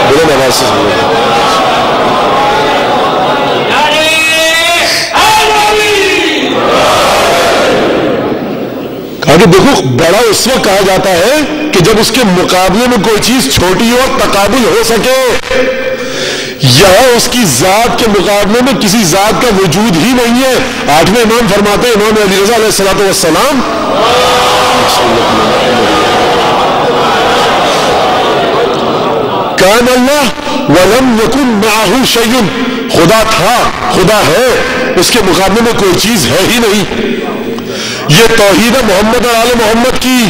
بلند آواز سے کہا کہ دیکھو بڑا اس وقت کہا جاتا ہے کہ جب اس کے مقابلے میں کوئی چیز چھوٹی ہو، تقابل ہو سکے. یہاں اس کی ذات کے مقابلے میں کسی ذات کا وجود ہی نہیں ہے. 8ویں امام فرماتے ہیں، امام علی رضا علیہ الصلوۃ والسلام، کان اللہ ولم یکن معہ شیء، خدا تھا، خدا ہے، اس کے مقابلے میں کوئی چیز ہے ہی نہیں. یہ توحید محمد اور آل محمد کی،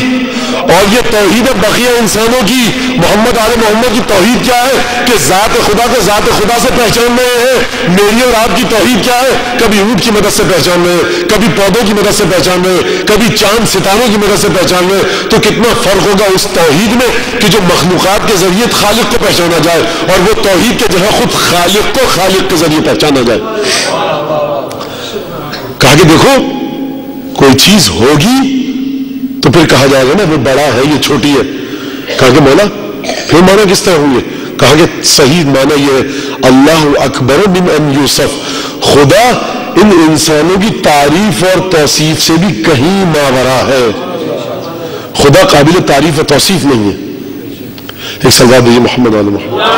اور یہ توحید بقیہ انسانوں کی. محمد آل محمد کی توحید کیا ہے کہ ذات خدا کو ذات خدا سے پہچان رہے ہیں. میری اور آپ کی توحید کیا ہے؟ کبھی اونٹ کی مدد سے پہچان رہے ہیں، کبھی پودوں کی مدد سے پہچان رہے ہیں، کبھی چاند ستاروں کی مدد سے پہچان رہے ہیں. تو کتنا فرق ہوگا اس توحید میں کہ جو مخلوقات کے ذریعے خالق کو پہچانا جائے، اور وہ توحید کے جگہ خود خالق کو خالق کے ذریعے پہچانا جائے. کہا کہ دیکھو کوئی چیز ہوگی تو پھر کہا جائے گا نا وہ بڑا ہے یہ چھوٹی ہے. کہا کہ مولا پھر معنی کس طرح ہوں گے؟ کہا کہ صحیح معنی یہ ہے اللہ اکبر من ان یوسف، خدا ان انسانوں کی تعریف اور توصیف سے بھی کہیں ماورا ہے. خدا قابل تعریف اور توصیف نہیں ہے. ایک سلوات دیجیے محمد آل محمد.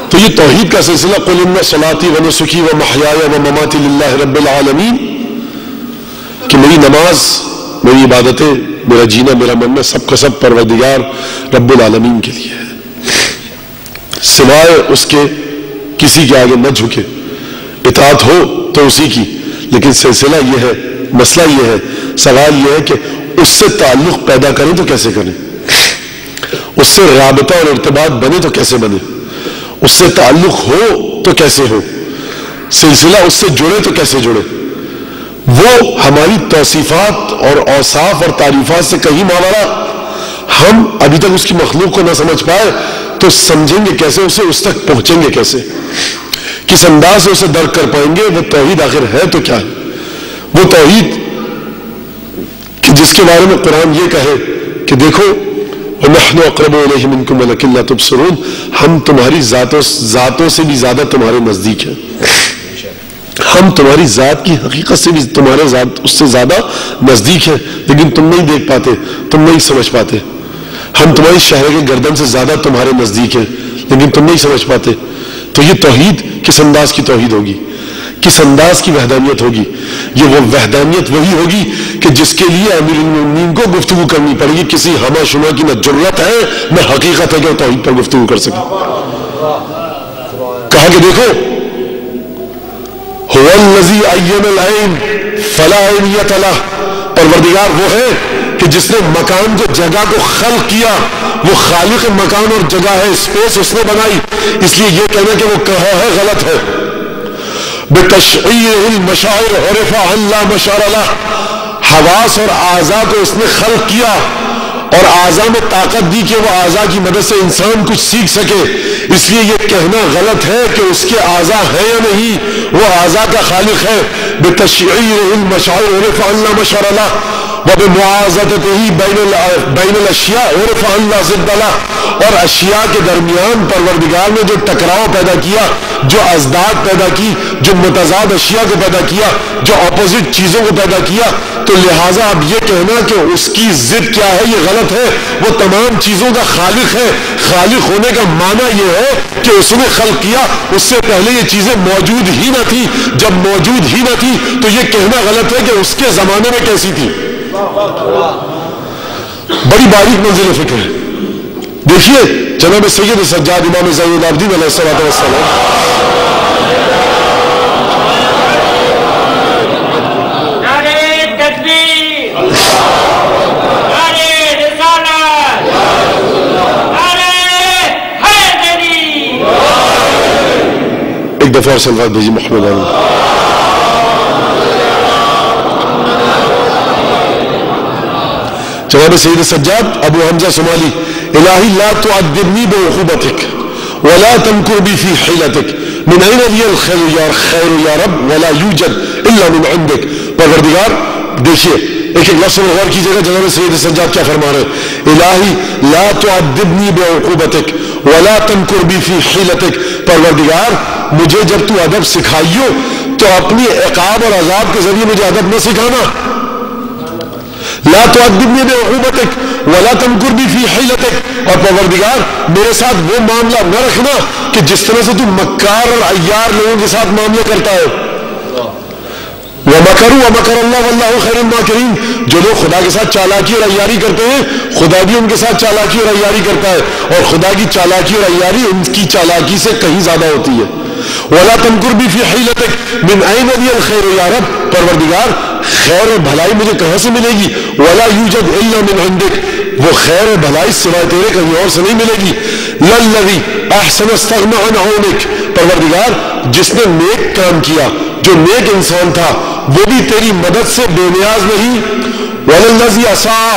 تو یہ توحید کا سلسلہ قل ان صلاتی و نسکی و محیای و مماتی للہ رب العالمین، کہ میری نماز، میری عبادتیں، میرا جینا، میرا مرنا سب کا سب پروردگار رب العالمین کے لیے ہے، سوائے اس کے کسی کے آگے نہ جھکے. اطاعت ہو تو اسی کی، لیکن سلسلہ یہ ہے، مسئلہ یہ ہے، سوال یہ ہے کہ اس سے تعلق پیدا کریں تو کیسے کریں، اس سے رابطہ اور ارتباط بنے تو کیسے بنے، اس سے تعلق ہو تو کیسے ہو، سلسلہ اس سے جڑے تو کیسے جڑے. وہ ہماری توصیفات اور اوصاف اور تعریفات سے کہیں ماورا. ہم ابھی تک اس کی مخلوق کو نہ سمجھ پائے تو سمجھیں گے کیسے اسے، اس تک پہنچیں گے کیسے، کس انداز سے اسے درک کر پائیں گے. وہ توحید آخر ہے تو کیا ہے؟ وہ توحید کہ جس کے بارے میں قرآن یہ کہے کہ دیکھو وَنَحْنُ أَقْرَبُ إِلَيْهِ مِنْكُمْ وَلَكِنْ لَا تُبْصِرُونَ، ہم تمہاری ذاتوں سے بھی زیادہ تمہارے نزدیک ہیں. ہم تمہاری ذات کی حقیقت سے بھی تمہارے ذات اس سے زیادہ نزدیک ہیں، لیکن تم نہیں دیکھ پاتے، تم نہیں سمجھ پاتے. ہم تمہاری شہر کے گردن سے زیادہ تمہارے نزدیک ہیں، لیکن تم نہیں سمجھ پاتے. تو یہ توحید کس انداز کی توحید ہوگی، کس انداز کی وحدانیت ہوگی؟ یہ وہ وحدانیت وہی ہوگی کہ جس کے لیے امیر المومنین کو گفتگو کرنی پڑے گی. کسی ہمہ شمہ کی نہ جرت ہے نہ حقیقت ہے کہ وہ توحید پر گفتگو کر سکے. کہا کہ دیکھو هو الذی عین العین فلا عینیۃ لہ، پروردگار وہ ہے کہ جس نے مکان کو، جگہ کو خلق کیا. وہ خالق مکان اور جگہ ہے، اسپیس اس نے بنائی، اس لیے یہ کہنا کہ وہ کہاں ہے غلط ہے. بتشعیر المشاعر عرف ان لا مشعر له، حواس اور اعضاء کو اس نے خلق کیا اور اعضاء میں طاقت دی کہ وہ اعضاء کی مدد سے انسان کچھ سیکھ سکے، اس لیے یہ کہنا غلط ہے کہ اس کے اعضاء ہیں یا نہیں، وہ اعضاء کا خالق ہے۔ بتشعیر المشاعر عرف ان لا مشعر له وبمعاضدته بین الاشیاء عرف ان لا ضد له، اور اشیاء کے درمیان پروردگار نے جو ٹکراؤ پیدا کیا، جو ازداد پیدا کی، جو متضاد اشیاء کو پیدا کیا، جو اپوزٹ چیزوں کو پیدا کیا، تو لہٰذا اب یہ کہنا کہ اس کی ضد کیا ہے یہ غلط ہے۔ وہ تمام چیزوں کا خالق ہے۔ خالق ہونے کا معنی یہ ہے کہ اس نے خلق کیا، اس سے پہلے یہ چیزیں موجود ہی نہ تھی، جب موجود ہی نہ تھی تو یہ کہنا غلط ہے کہ اس کے زمانے میں کیسی تھی۔ بڑی باریک منزل فکر ہے۔ دیکھیے جناب سید سجاد امام زین العابدین علیہ الصلوۃ والسلام، ایک دفعہ اور صلوات بھیجی محمد علیہ۔ جناب سید سجاد ابو حمزہ صومالی، الہی لا تعذبنی بعقوبتک ولا تمکر بی فی حیلتک، من این لی الخیر یا رب ولا یوجد الا من عندک۔ پروردگار دیکھیے ایک لفظ میں غور کیجئے گا، جناب سید سجاد کیا فرما رہے ہیں؟ الہی لا تعذبنی بعقوبتک ولا تمکر بی فی حیلتک، پروردگار مجھے جب تو ادب سکھائیو تو اپنی عقاب اور عذاب کے ذریعے مجھے ادب نہ سکھانا۔ لا تعذبنی بعقوبتک ولا تمکر بی فی حیلتک، اور پروردگار میرے ساتھ وہ معاملہ نہ رکھنا کہ جس طرح سے تو مکار اور عیار لوگوں کے ساتھ معاملے کرتا ہے۔ وَمَكَرُوا وَمَكَرَ اللَّهُ وَاللَّهُ خَيْرُ الْمَاكِرِينَ، جو لوگ خدا کے ساتھ چالاکی اور عیاری کرتے ہیں خدا بھی ان کے ساتھ چالاکی اور عیاری کرتا ہے، اور خدا کی چالاکی اور عیاری ان کی چالاکی سے کہیں زیادہ ہوتی ہے۔ وَلَا تَمْكُرْ بِي فِي حِيلَتِكَ مِنْ أَيْنَ لِيَ الْخَيْرُ يَا رَبْ، پروردگار خیر اور بھلائی مجھے کہاں سے ملے گی؟ وَلَا يُوجَدْ إِلَّا مِنْ عِنْدِكَ، وہ خیر اور بھلائی سوائے تیرے کہیں اور سے نہیں ملے گی۔ لَلَّذِي أَحْسَنَ اسْتَغْنَى عَنْ عَوْنِكَ، پروردگار جس نے نیک کام کیا، جو نیک انسان تھا، وہ بھی تیری مدد سے بے نیاز نہیں۔ وَلَلَّذِي أَسَاءَ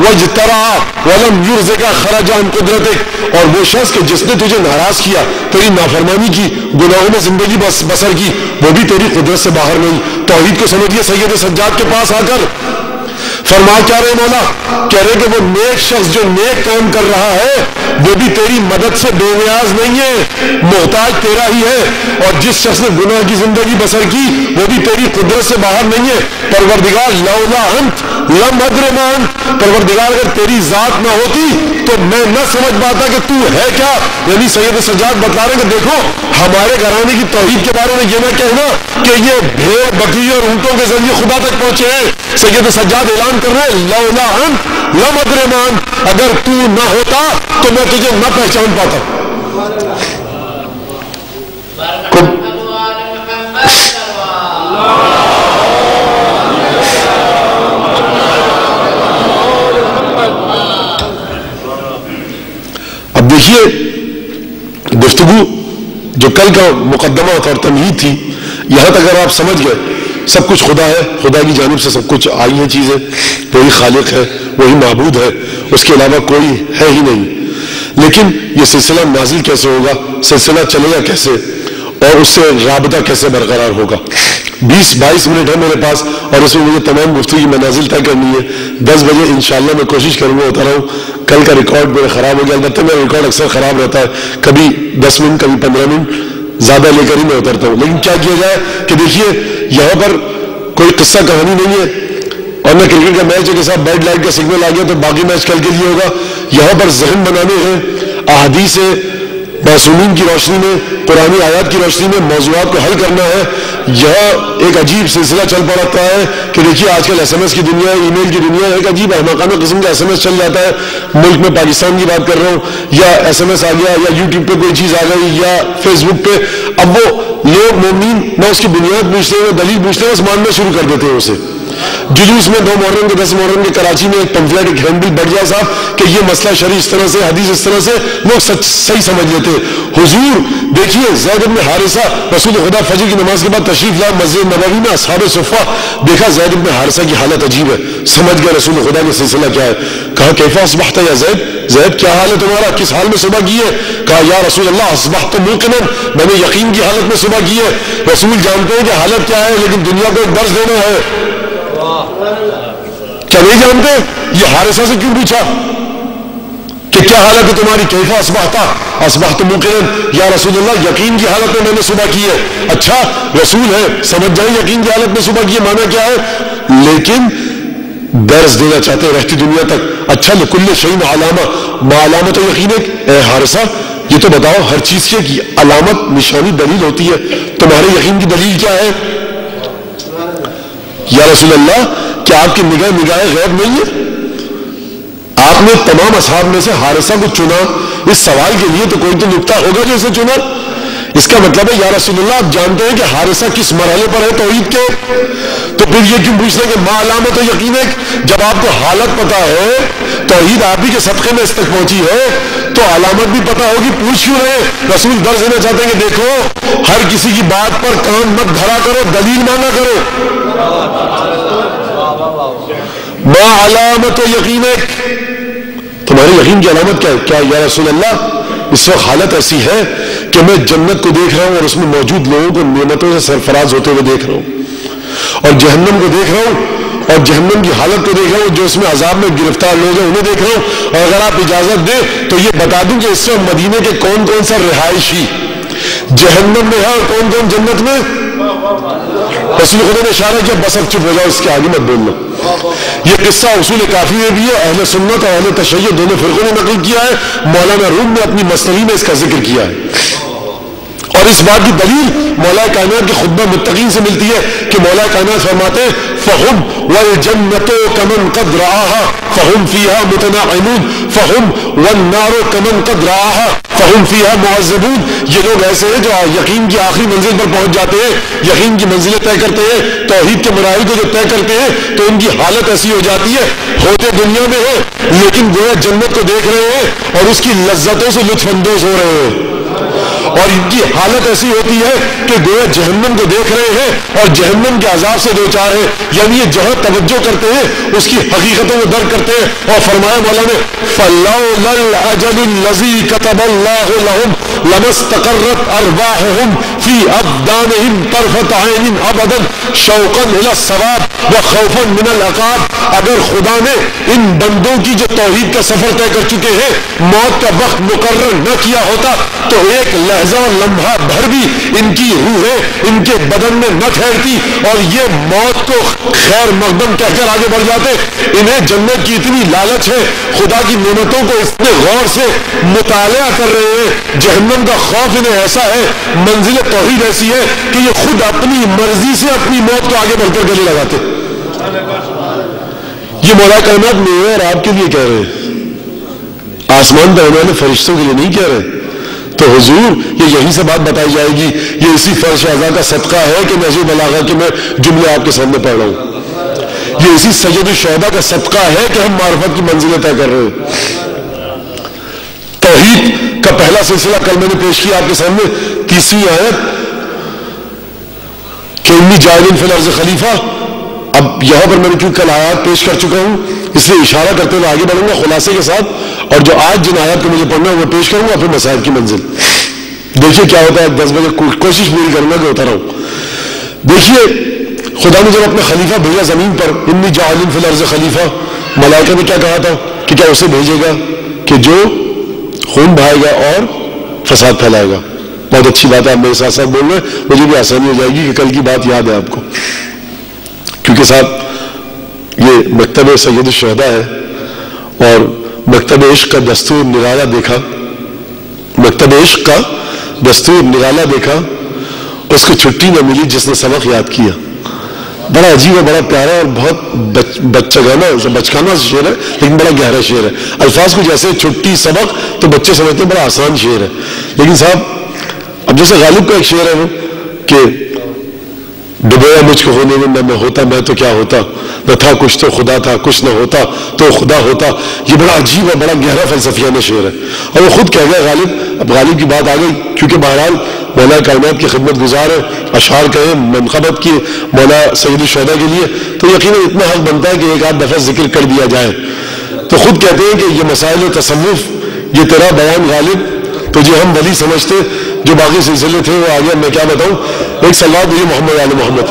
وَاجْتَرَعَ وَلَمْ يُرْزِقَ خَرَجَ عَنْ قُدْرَتِكَ، اور وہ شخص کہ جس نے تجھے ناراض کیا، تیری نافرمانی کی، گناہوں میں زندگی بسر کی، وہ بھی تیری قدرت سے باہر نہیں۔ توحید کو سمجھیے سید سجاد کے پاس آ کر فرما کیا رہے مولا؟ کہہ رہے کہ وہ نیک شخص جو نیک کام کر رہا ہے وہ بھی تیری مدد سے بے نیاز نہیں ہے، محتاج تیرا ہی ہے، اور جس شخص نے گناہ کی زندگی بسر کی وہ بھی تیری قدرت سے باہر نہیں ہے۔ پروردگار لولا انت لم ادر ما انت، پروردگار اگر تیری ذات نہ ہوتی تو میں نہ سمجھ پاتا کہ تو ہے کیا۔ یعنی سید سجاد بتا رہے کہ دیکھو ہمارے گھرانے کی توحید کے بارے میں یہ نہ کہنا کہ یہ بھیڑ بکری اور اونٹوں کے ذریعے خدا تک پہنچے ہیں۔ سید سجاد اعلان کر رہے لولا انت لم ادر ما انت، اگر تو نہ ہوتا تو میں تجھے نہ پہچان پاتا۔ اب دیکھیے گفتگو جو کل کا مقدمات اور تمہید تھی، یہاں تک اگر آپ سمجھ گئے سب کچھ خدا ہے، خدا کی جانب سے سب کچھ آئی ہیں چیزیں، وہی خالق ہے، وہی معبود ہے، اس کے علاوہ کوئی ہے ہی نہیں۔ لیکن یہ سلسلہ نازل کیسے ہوگا، سلسلہ چلے گا کیسے، اور اس سے رابطہ کیسے برقرار ہوگا؟ 20-22 منٹ ہے میرے پاس، اور اس میں مجھے تمام گفتگو کی منازل طے کرنی ہے۔ 10 بجے انشاءاللہ میں کوشش کروں گا اتر آؤں۔ کل کا ریکارڈ میرا خراب ہو گیا، البتہ میرا ریکارڈ اکثر خراب رہتا ہے، کبھی 10 منٹ کبھی 15 منٹ زیادہ لے کر ہی میں اترتا ہوں۔ لیکن کیا کیا جائے کہ دیکھیے یہاں پر کوئی قصہ کہانی نہیں ہے، اور نہ کرکٹ کا میچ ہے کہ صاحب بیڈ لائٹ کا سگنل آ گیا تو باقی میچ کل کے لیے ہوگا۔ یہاں پر ذہن بنانے ہیں، احادیث معصومین کی روشنی میں، قرآنی آیات کی روشنی میں موضوعات کو حل کرنا ہے۔ یہاں ایک عجیب سلسلہ چل پڑتا ہے کہ دیکھیے آج کل SMS کی دنیا ہے، ای میل کی دنیا ہے، ایک عجیب احمقانہ قسم کا SMS چل جاتا ہے۔ ملک میں پاکستان کی بات کر رہا ہوں، یا SMS آ گیا، یا YouTube پہ کوئی چیز آ گئی، یا فیس بک پہ، اب وہ لوگ مومنین نہ اس کی بنیاد پوچھتے ہیں، دلیل پوچھتے ہیں، بس ماننا شروع کر دیتے ہیں اسے۔ جلوس میں 2 محرم کے 10 محرم کے کراچی میں ایک پمفلیٹ ایک ہینڈل بڑھ گیا صاحب کہ یہ مسئلہ شرعی اس طرح سے حدیث اس طرح سے لوگ صحیح سمجھ لیتے. حضور دیکھیے زید بن حارثہ رسول خدا فجر کی نماز کے بعد تشریف لائے مسجد نبوی میں اصحاب صفہ دیکھا زید بن حارثہ کی حالت عجیب ہے. سمجھ گئے رسول خدا کا سلسلہ کیا ہے. کہا کیف اصبحت یا زید کیا حال ہے تمہارا, کس حال میں صبح کی ہے. کہا یا رسول اللہ اصبحت موقنا, میں نے یقین کی حالت میں صبح کی ہے. رسول جانتے ہیں کہ حالت کیا ہے لیکن دنیا کو ایک درس دینا ہے. کیا نہیں جانتے؟ یہ حارثہ سے کیوں پوچھا کہ کیا حالت ہے تمہاری. کیف اصبحت موقنا, یا رسول اللہ یقین کی حالت میں نے صبح کی ہے. اچھا رسول ہے سمجھ جائیں یقین کی حالت میں صبح کی ہے معنی کیا ہے, لیکن درس دینا چاہتے ہیں رہتی دنیا تک. اچھا لکل شیء علامہ, ما علامت یقین ہے. اے حارثہ یہ تو بتاؤ ہر چیز کی علامت نشانی دلیل ہوتی ہے, تمہارے یقین کی دلیل کیا ہے. یا رسول اللہ کیا آپ کی نگاہ غیب نہیں ہے. آپ نے تمام اصحاب میں سے حارثہ کو چنا اس سوال کے لیے, تو کوئی تو نکتہ ہوگا جو اسے چنا. اس کا مطلب ہے یا رسول اللہ آپ جانتے ہیں کہ حارثہ کس مرحلے پر ہے توحید کے, تو پھر یہ کیوں پوچھتے ہیں کہ ما علامت یقین ہے. جب آپ کو حالت پتا ہے توحید آپ ہی کے صدقے میں اس تک پہنچی ہے تو علامت بھی پتا ہوگی, پوچھ کیوں رہے. رسول درس دینا چاہتے ہیں کہ دیکھو ہر کسی کی بات پر کان مت دھرا کرو, دلیل مانا کرو. ما علامت یقین ہے, تمہارے یقین کی علامت کیا ہے. کیا یا رسول اللہ اس وقت حالت ایسی ہے کہ میں جنت کو دیکھ رہا ہوں اور اس میں موجود لوگوں کو نعمتوں سے سرفراز ہوتے ہوئے دیکھ رہا ہوں, اور جہنم کو دیکھ رہا ہوں اور جہنم کی حالت کو دیکھ رہا ہوں, جو اس میں عذاب میں گرفتار لوگ ہیں انہیں دیکھ رہا ہوں. اور اگر آپ اجازت دیں تو یہ بتا دوں کہ اس سے مدینے کے کون کون سا رہائشی جہنم میں ہے اور کون کون جنت میں. رسول خدا نے اشارہ کیا بس اب چپ ہو جاؤ, اس کے آگے مت بولنا. یہ قصہ اصول کافی میں بھی ہے, اہل سنت اور اہل تشیع دونوں فرقوں نے نقل کیا ہے. مولانا روم نے اپنی مصنوی میں اس کا ذکر کیا ہے, اور اس بات کی دلیل مولا کائنات کے خطبہ متقین سے ملتی ہے کہ مولا کائنات فرماتے ہیں فہم والجنت کمن قد رآها فہم فیہا متنعمون فہم والنار کمن قد رآها فہم فیہا معذبون. یہ لوگ ایسے ہیں جو یقین کی آخری منزل پر پہنچ جاتے ہیں, یقین کی منزلیں طے کرتے ہیں, توحید کے مراحل کو جو طے کرتے ہیں تو ان کی حالت ایسی ہو جاتی ہے ہوتے دنیا میں ہے لیکن گویا جنت کو دیکھ رہے ہیں اور اس کی لذتوں سے لطف اندوز ہو رہے ہیں, اور ان کی حالت ایسی ہوتی ہے کہ گویا جہنم کو دیکھ رہے ہیں اور جہنم کے عذاب سے دو چار ہیں. یعنی یہ جہاں توجہ کرتے ہیں اس کی حقیقتوں کو درک کرتے ہیں. اور فرمایا مولا نے فَلَوْلَا الْأَجَلُ الَّذِي كَتَبَ اللَّهُ لَهُمْ لَمَا اسْتَقَرَّتْ أَرْوَاحُهُمْ فِي أَبْدَانِهِمْ طَرْفَةَ عَيْنٍ أَبَدًا شَوْقًا إِلَى الثَّوَابِ وَخَوْفًا مِنَ الْعِقَابِ. اگر خدا نے ان بندوں کی جو توحید کا سفر طے کر چکے ہیں موت کا وقت مقرر نہ کیا ہوتا تو ایک لحظہ اور لمحہ بھر بھی ان کی روحیں ان کے بدن میں نہ ٹھہرتی اور یہ موت کو خیر مقدم کہہ کر آگے بڑھ جاتے. انہیں جنت کی اتنی لالچ ہے, خدا کی نعمتوں کو اتنے غور سے مطالعہ کر رہے ہیں, جہنم کا خوف انہیں ایسا ہے, منزل توحید ایسی ہے کہ یہ خود اپنی مرضی سے اپنی موت کو آگے بڑھ کر گلے لگاتے. یہ مولا کائنات میں اور آپ کے لیے کہہ رہے ہیں, آسمان پر انہوں نے فرشتوں کے لیے نہیں کہہ رہے. تو حضور یہ یہیں سے بات بتائی جائے گی, یہ اسی فرش اعضاء کا صدقہ ہے کہ نہج بلاغہ کے میں جملے آپ کے سامنے پڑھ رہا ہوں, یہ اسی سید الشہداء کا صدقہ ہے کہ ہم معرفت کی منزلیں طے کر رہے ہیں. توحید کا پہلا سلسلہ کل میں نے پیش کیا آپ کے سامنے, 30ویں آیت کہ انی جاعل فی الارض خلیفہ. اب یہاں پر میں نے کیونکہ کل آیات پیش کر چکا ہوں اس لیے اشارہ کرتے ہوئے آگے بڑھوں گا خلاصے کے ساتھ, اور جو آج جن آیات کو مجھے پڑھنا ہے وہ پیش کروں گا, پھر مسائل کی منزل دیکھیے کیا ہوتا ہے. 10 بجے کوشش پوری کروں گا کہ ہوتا رہوں. دیکھیے خدا نے جب اپنا خلیفہ بھیجا زمین پر, انی جاعل فی الارض خلیفہ, ملائکہ نے کیا کہا تھا کہ کیا اسے بھیجے گا کہ جو خون بہائے گا اور فساد پھیلائے گا. بہت اچھی بات ہے, آپ میرے ساتھ ساتھ بول رہے ہیں, مجھے بھی آسانی ہو جائے گی کہ کل کی بات یاد ہے آپ کو, کیونکہ صاحب یہ مکتب سید الشہداء ہے اور مکتب عشق کا دستور نرالا دیکھا, مکتب عشق کا دستور نرالا دیکھا, اس کو چھٹی نہ ملی جس نے سبق یاد کیا. بڑا عجیب ہے, بڑا پیارا اور بہت بچکانا شعر ہے لیکن بڑا گہرا شعر ہے. الفاظ کو جیسے چھٹی سبق تو بچے سمجھتے ہیں بڑا آسان شعر ہے, لیکن صاحب اب جیسے غالب کا ایک شعر ہے وہ کہ ڈبویا مجھ کو ہونے میں، نہ میں ہوتا میں تو کیا ہوتا، نہ تھا کچھ تو خدا تھا، کچھ نہ ہوتا تو خدا ہوتا. یہ بڑا عجیب اور بڑا گہرا فلسفیانہ شعر ہے، اور وہ خود کہہ گیا غالب. اب غالب کی بات آ گئی، کیونکہ بہرحال مولا کائنات کی خدمت گزار ہے، اشعار کہیں منقبت کی مولا سید الشہداء کے لیے، تو یقیناً اتنا حق بنتا ہے کہ ایک آدھ دفعہ ذکر کر دیا جائے. تو خود کہتے ہیں کہ یہ مسائل تصوف، یہ تیرا بیان غالب تجھے ہم ولی سمجھتے، جو باقی سلسلے تھے وہ آگے میں کیا بتاؤں. ایک صلوات دیجیے محمد آل محمد.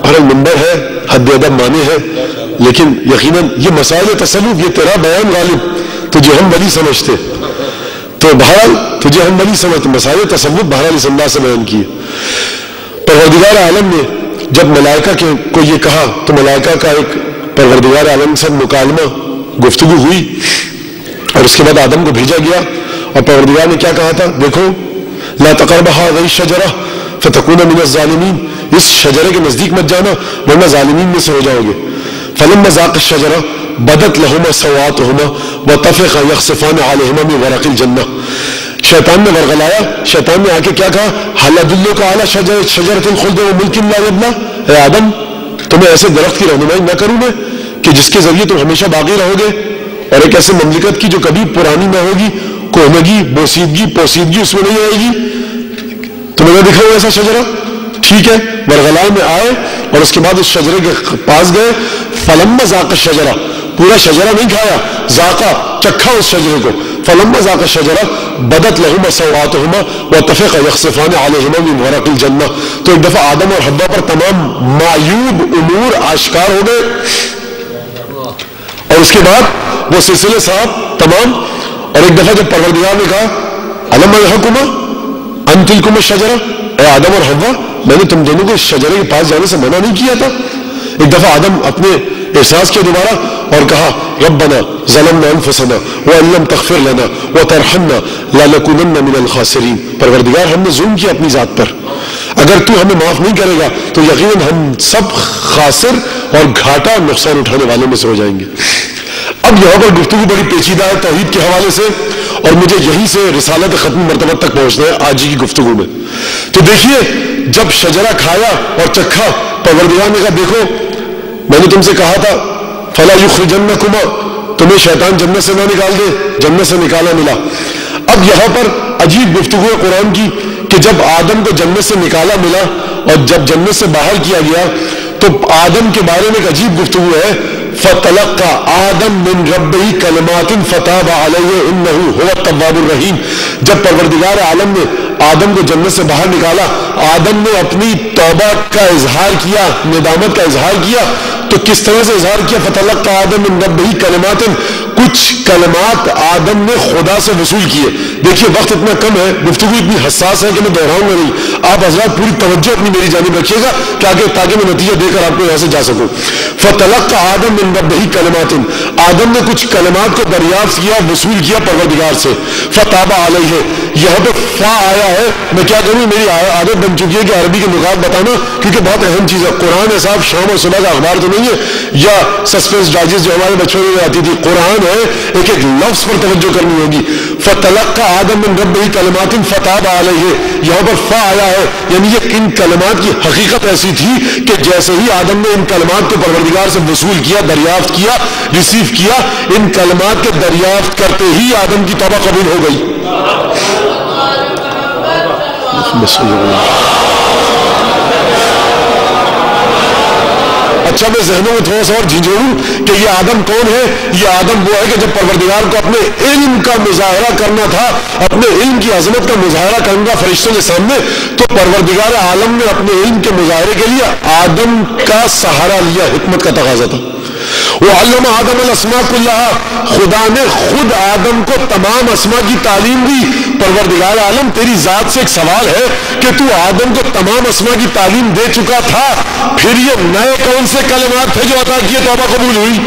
اور منبر ہے، حد ادب مانے ہے، لیکن یقیناً یہ مسائل تصوف، یہ تیرا بیان غالب تجھے ہم ولی سمجھتے. تو بہرحال تجھے ہم ولی سمجھتے، مسائل تصوف بہرحال اس انداز سے بیان کیے. پروردگار عالم نے جب ملائکہ کو یہ کہا تو ملائکہ کا ایک پروردگار عالم سے مکالمہ گفتگو ہوئی، اور اس کے بعد آدم کو بھیجا گیا. اور پروردگار نے کیا کہا تھا؟ دیکھو، لا تقرب هذه الشجرة فتكون من الظالمين، اس شجرے کے نزدیک مت جانا ورنہ ظالمین میں سے ہو جاؤ گے. فلما ذاق الشجرة بدت لهما سوآتهما وطفقا يخصفان عليهما من ورق الجنة. شیطان نے ورغلایا، شیطان نے آ کے کیا کہا؟ هل أدلك على شجرة الخلد وملك لا يبلى. اے آدم، تمہیں ایسے درخت کی رہنمائی نہ کروں میں کہ جس کے ذریعے تم ہمیشہ باقی رہو گے، اور ایک ایسے مملکت کی جو کبھی پرانی نہ ہوگی، کوہنگی، بوسیدگی، پوسیدگی اس میں نہیں آئے گی. تمہیں نہ دکھاؤ ایسا شجرہ؟ ٹھیک ہے. ورغلائے میں آئے اور اس کے بعد اس شجرے کے پاس گئے. فلما ذاق الشجرہ، پورا شجرہ نہیں کھایا، ذاقہ، چکھا اس شجرے کو. فلما ذاق الشجرہ بدت لهما سوآتهما وطفقا يخصفان عليهما من ورق الجنة. تو ایک دفعہ آدم اور حوا پر تمام معیوب امور آشکار ہو گئے، اور اس کے بعد وہ سلسلے صاحب تمام. اور ایک دفعہ جب پروردگار نے کہا الم انہکما ان تلکما الشجرہ، اے آدم اور حوا، میں نے تم دونوں کو اس شجرے کے پاس جانے سے منع نہیں کیا تھا. ایک دفعہ آدم اپنے احساس کیا دوبارہ اور کہا ربنا ظلمنا انفسنا وان لم تغفر لنا وترحمنا لنکونن من الخاسرین. پروردگار ہم نے ظلم کیا اپنی ذات پر، اگر تو ہمیں معاف نہیں کرے گا تو یقیناً ہم سب خاسر اور گھاٹا نقصان اٹھانے والوں میں سے ہو جائیں گے. اب یہاں پر گفتگو بڑی پیچیدہ ہے توحید کے حوالے سے، اور مجھے یہیں سے رسالت ختم مرتبہ تک پہنچنا ہے آج کی گفتگو میں. تو دیکھیے، جب شجرہ کھایا اور چکھا، پروردگار نے کہا دیکھو، میں نے تم سے کہا تھا فلا یخرجنکما، تمہیں شیطان جنت سے نہ نکال دے، جنت سے نکالا ملا. اب یہاں پر عجیب گفتگو ہے قرآن کی کہ جب آدم کو جنت سے نکالا ملا اور جب جنت سے باہر کیا گیا تو آدم کے بارے میں ایک عجیب گفتگو ہے. فَتَلَقَّى آدَمْ مِنْ رَبِّهِ كَلِمَاتٍ فَتَابَ عَلَيْهِ إِنَّهُ هُوَ التَّوَّابُ الرَّحِيمُ. جب پروردگار عالم نے آدم کو جنت سے باہر نکالا، آدم نے اپنی توبہ کا اظہار کیا، ندامت کا اظہار کیا. تو کس طرح سے اظہار کیا؟ فَتَلَقَّى آدَمْ مِنْ رَبِّهِ كَلِمَاتٍ، کچھ کلمات آدم نے خدا سے وصول کیے. دیکھیے وقت اتنا کم ہے، گفتگو اتنی حساس ہے کہ میں دہراؤں گا نہیں. آپ حضرات پوری توجہ اپنی میری جانب رکھیے گا تاکہ میں نتیجہ دے کر آپ کو یہاں سے جا سکوں. فَتَلَقَّى آدَمْ مِنْ رَبِّهِ كَلِمَاتٍ، آدم نے کچھ کلمات کو دریافت کیا، وصول کیا پروردگار سے. فَتَابَ عَلَيْهِ، یہاں پہ فا آیا ہے. میں کیا کروں، میری عادت بن چکی ہے کہ عربی کے نکات بتانا، کیونکہ بہت اہم چیز ہے. قرآن ہے صاحب، شام اور صبح کا اخبار تو نہیں ہے یا سسپینس ڈائجسٹ جو ہمارے بچوں میں آتی تھی. قرآن ہے، ایک ایک لفظ پر توجہ کرنی ہوگی. فَتَلَقَّى آدَمْ مِنْ رَبِّهِ كَلِمَاتٍ فَتَابَ عَلَيْهِ، یہاں پر فا آیا ہے، یعنی یہ ان کلمات کی حقیقت ایسی تھی کہ جیسے ہی آدم نے ان کلمات کو پروردگار سے وصول کیا، دریافت کیا، ریسیو کیا، ان کلمات کے دریافت کرتے ہی آدم کی توبہ قبول ہو گئی. اچھا، میں ذہنوں میں تھوڑا سا اور جھنجھوڑوں کہ یہ آدم کون ہے. یہ آدم وہ ہے کہ جب پروردگار کو اپنے علم کا مظاہرہ کرنا تھا، اپنے علم کی عظمت کا مظاہرہ کرنا فرشتوں کے سامنے، تو پروردگار عالم نے اپنے علم کے مظاہرے کے لیے آدم کا سہارا لیا. حکمت کا تقاضا تھا. وَعَلَّمَ آدَمَ الْأَسْمَاءَ كُلَّهَا، خدا نے خود آدم کو تمام اسماء کی تعلیم دی. پروردگار عالم، تیری ذات سے ایک سوال ہے کہ تو آدم کو تمام اسماء کی تعلیم دے چکا تھا، پھر یہ نئے کون سے کلمات تھے جو عطا کیے توبہ قبول ہوئی؟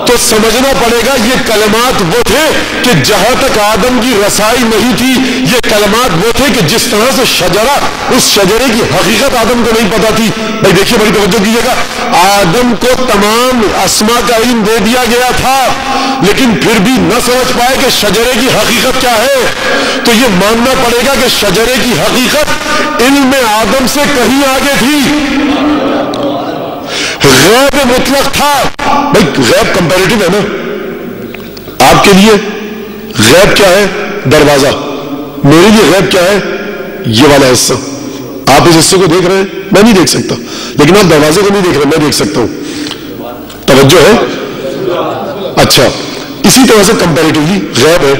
تو سمجھنا پڑے گا یہ کلمات وہ تھے کہ جہاں تک آدم کی رسائی نہیں تھی، یہ کلمات وہ تھے کہ جس طرح سے شجرہ، اس شجرے کی حقیقت آدم کو نہیں پتا تھی۔ بھائی دیکھیے، بڑی توجہ کیجیے گا، آدم کو تمام اسما کا علم دے دیا گیا تھا، لیکن پھر بھی نہ سمجھ پائے کہ شجرے کی حقیقت کیا ہے۔ تو یہ ماننا پڑے گا کہ شجرے کی حقیقت علم آدم سے کہیں آگے تھی، غیب مطلق تھا۔ بھائی غیب کمپیریٹو ہے نا، آپ کے لیے غیب کیا ہے؟ دروازہ۔ میرے لیے غیب کیا ہے؟ یہ والا حصہ۔ آپ اس حصے کو دیکھ رہے ہیں، میں نہیں دیکھ سکتا، لیکن آپ دروازے کو نہیں دیکھ رہے، میں دیکھ سکتا ہوں۔ توجہ ہے؟ اچھا، اسی طرح سے کمپیریٹیولی غیب ہے۔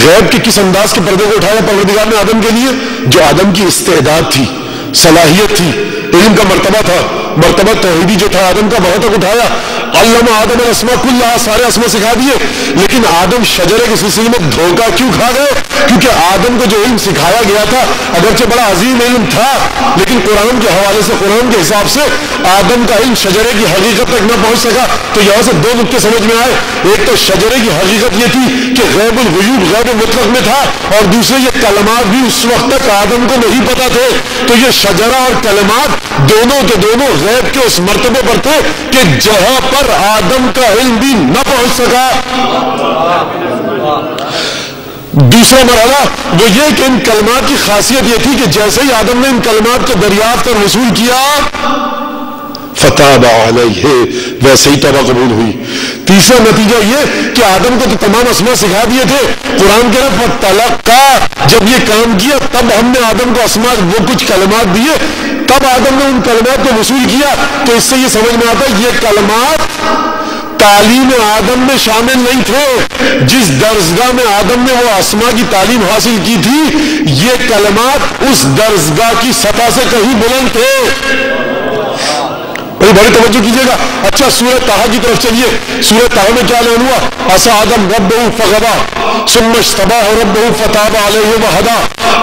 غیب کے کس انداز کے پردے کو اٹھایا پروردگار نے آدم کے لیے؟ جو آدم کی استعداد تھی، صلاحیت تھی، علم کا مرتبہ تھا، مرتبہ توحیدی جو تھا آدم کا، وہاں تک اٹھایا۔ علم آدم الاسماء کلھا، سارے اسماء سکھا دیے۔ لیکن آدم شجرے کے سلسلے میں دھوکہ کیوں کھا گئے؟ کیونکہ آدم کو جو علم سکھایا گیا تھا، اگرچہ بڑا عظیم علم تھا، لیکن قرآن کے حوالے سے، قرآن کے حساب سے آدم کا علم شجرے کی حقیقت تک نہ پہنچ سکا۔ تو یہاں سے دو نقطے سمجھ میں آئے، ایک تو شجرے کی حقیقت یہ تھی کہ غیب الغیوب، غیب مطلق میں تھا، اور دوسرے یہ کلمات بھی اس وقت تک آدم کو نہیں پتا تھے۔ تو یہ شجرہ اور کلمات دونوں کے دونوں غیب کے اس مرتبے پر تھے کہ جہاں پر آدم کا علم بھی نہ پہنچ سکا۔ دوسرا مرحلہ وہ یہ کہ ان کلمات کی خاصیت یہ تھی کہ جیسے ہی آدم نے ان کلمات کو دریافت اور وصول کیا، فتاب علیہ، ویسے ہی توبہ قبول ہوئی۔ تیسرا نتیجہ یہ کہ آدم کو تو تمام اسماء سکھا دیے تھے، قرآن کہہ رہا فتلقا، جب یہ کام کیا تب ہم نے آدم کو اسماء وہ کچھ کلمات دیے، تب آدم نے ان کلمات کو وصول کیا۔ تو اس سے یہ سمجھ میں آتا ہے یہ کلمات تعلیم آدم میں شامل نہیں تھے۔ جس درسگاہ میں آدم نے وہ اسماء کی تعلیم حاصل کی تھی، یہ کلمات اس درسگاہ کی سطح سے کہیں بلند تھے۔ بڑی توجہ کیجیے گا۔ اچھا، سورہ طٰہٰ کی طرف چلیے۔ سورہ طٰہٰ میں کیا اعلان ہوا؟ عصیٰ آدم ربہ فغویٰ ثم اجتباہ ربہ فتاب علیہ وہدیٰ۔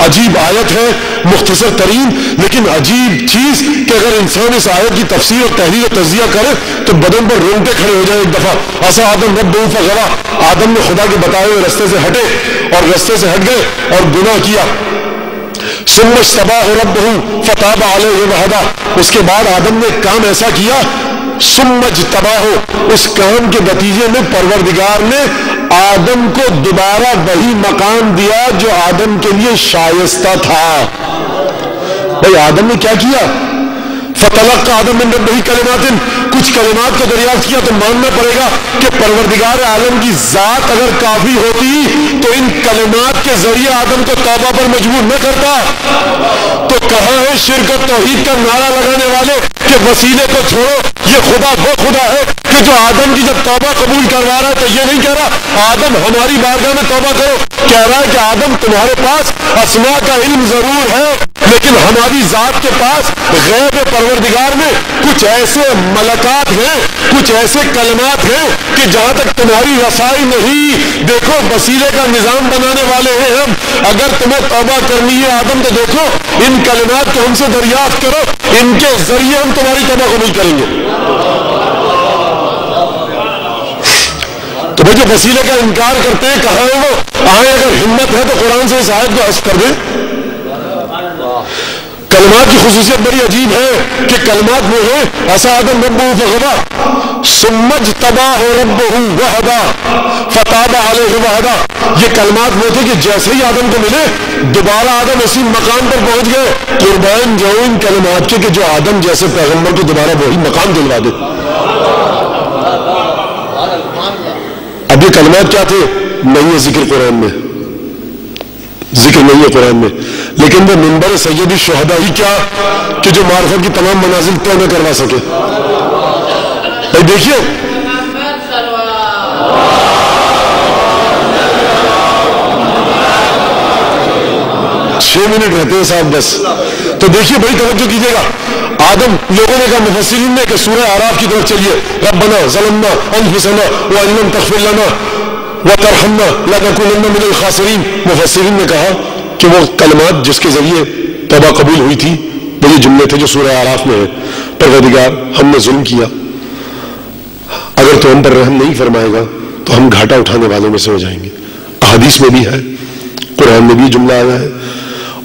عجیب آیت ہے، مختصر ترین، لیکن عجیب چیز کہ اگر انسان اس آیت کی تفسیر اور تحریر اور تجزیہ کرے تو بدن پر رونگٹے کھڑے ہو جائے ایک دفعہ۔ عصیٰ آدم ربہ فغویٰ، آدم نے خدا کے بتائے ہوئے رستے سے ہٹے اور رستے سے ہٹ گئے اور گناہ کیا۔ ثم اجتباہ ربہ فتاب علیہ وہدیٰ، اس کے بعد آدم نے کام ایسا کیا، ثم اجتباہ، اس کام کے نتیجے میں پروردگار نے آدم کو دوبارہ وہی مقام دیا جو آدم کے لیے شائستہ تھا۔ بھائی آدم نے کیا کیا؟ فتلقى آدم من ربہ کلمات، کچھ کلمات کو دریافت کیا۔ تو ماننا پڑے گا کہ پروردگار عالم کی ذات اگر کافی ہوتی تو ان کلمات کے ذریعے آدم کو توبہ پر مجبور نہ کرتا۔ تو کہاں ہے شرک و توحید کا نعرہ لگانے والے کہ وسیلے کو چھوڑو، یہ خدا وہ خدا ہے کہ جو آدم کی جب توبہ قبول کروا رہا ہے تو یہ نہیں کہہ رہا آدم ہماری بارگاہ میں توبہ کرو، کہہ رہا ہے کہ آدم تمہارے پاس اسماء کا علم ضرور ہے، لیکن ہماری ذات کے پاس غیب پروردگار میں کچھ ایسے ملکات ہیں، کچھ ایسے کلمات ہیں کہ جہاں تک تمہاری رسائی نہیں۔ دیکھو وسیلے کا نظام بنانے والے ہیں ہم، اگر تمہیں توبہ کرنی ہے آدم تو دیکھو ان کلمات کو ہم سے دریافت کرو، ان کے ذریعے ہم تمہاری توبہ قبول کریں گے۔ تو بھائی جو وسیلے کا انکار کرتے ہیں کہاں ہے وہ؟ آئے اگر ہمت ہے تو قرآن سے اس آیت کو حذف کر دیں۔ کلمات کی خصوصیت بڑی عجیب ہے کہ کلمات وہ ہیں عصیٰ آدم ربہ فغویٰ ثم اجتباہ ربہ وہدیٰ فتاب علیہ وہدیٰ۔ یہ کلمات وہ تھے کہ جیسے ہی آدم کو ملے دوبارہ آدم اسی مقام پر پہنچ گئے۔ قربان جاؤ ان کلمات کے کہ جو آدم جیسے پیغمبر کو دوبارہ وہی مقام دلوا دے۔ اب یہ کلمات کیا تھے؟ نہیں ہے ذکر قرآن میں، ذکر نہیں ہے قرآن میں، لیکن وہ منبر سید الشہداء ہی کیا کہ جو معرفت کی تمام منازل طے نہ کروا سکے۔ بھائی دیکھیے 6 منٹ رہتے ہیں صاحب بس، تو دیکھیے بڑی توجہ کیجیے گا۔ آدم لوگوں نے کہا، مفسرین نے کہ سورہ اعراف کی طرف چلیے، ربنا ظلمنا انفسنا وان لم تغفر لنا وترحمنا لنکونن من الخاسرین۔ مفسرین نے کہا کہ وہ کلمات جس کے ذریعے توبہ قبول ہوئی تھی وہ یہ جملے تھے جو سورہ اعراف میں ہے، پروردگار ہم نے ظلم کیا، اگر اگر تو ہم پر رحم نہیں فرمائے گا تو ہم گھاٹا اٹھانے والوں میں سے ہو جائیں گے. احادیث میں بھی ہے, قرآن میں بھی جملہ آیا ہے.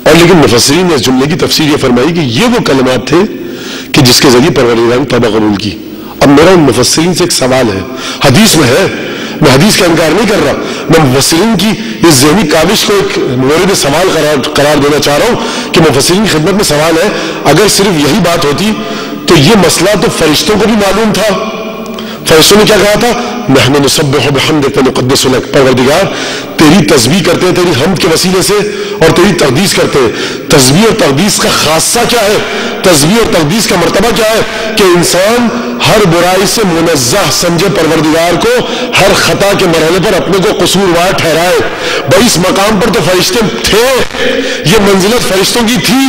اور لیکن مفسرین نے اس جملے کی تفسیر یہ فرمائی کہ یہ وہ کلمات تھے کہ جس کے ذریعے پروردگار نے توبہ قبول کی. اب میرا ان مفسرین سے ایک سوال ہے, حدیث میں ہے, میں حدیث کا انکار نہیں کر رہا, میں مفسرین کی اس ذہنی کاوش کو ایک مورد سوال قرار دینا چاہ رہا ہوں کہ مفسرین کی خدمت میں سوال ہے, اگر صرف یہی بات ہوتی تو یہ مسئلہ تو فرشتوں کو بھی معلوم تھا. فرشتوں نے کیا کہا تھا؟ نحن نسبح بحمدک ونقدس لک, پروردگار تیری تسبیح کرتے ہیں تیری حمد کے وسیلے سے اور تیری تقدیس کرتے ہیں. تسبیح اور تقدیس کا خاصہ کیا ہے؟ تسبیح اور تقدیس کا مرتبہ کیا ہے؟ کہ انسان ہر برائی سے منزہ سمجھے پروردگار کو, ہر خطا کے مرحلے پر اپنے کو قصوروار ٹھہرائے. بھائی اس مقام پر تو فرشتے تھے, یہ منزلت فرشتوں کی تھی,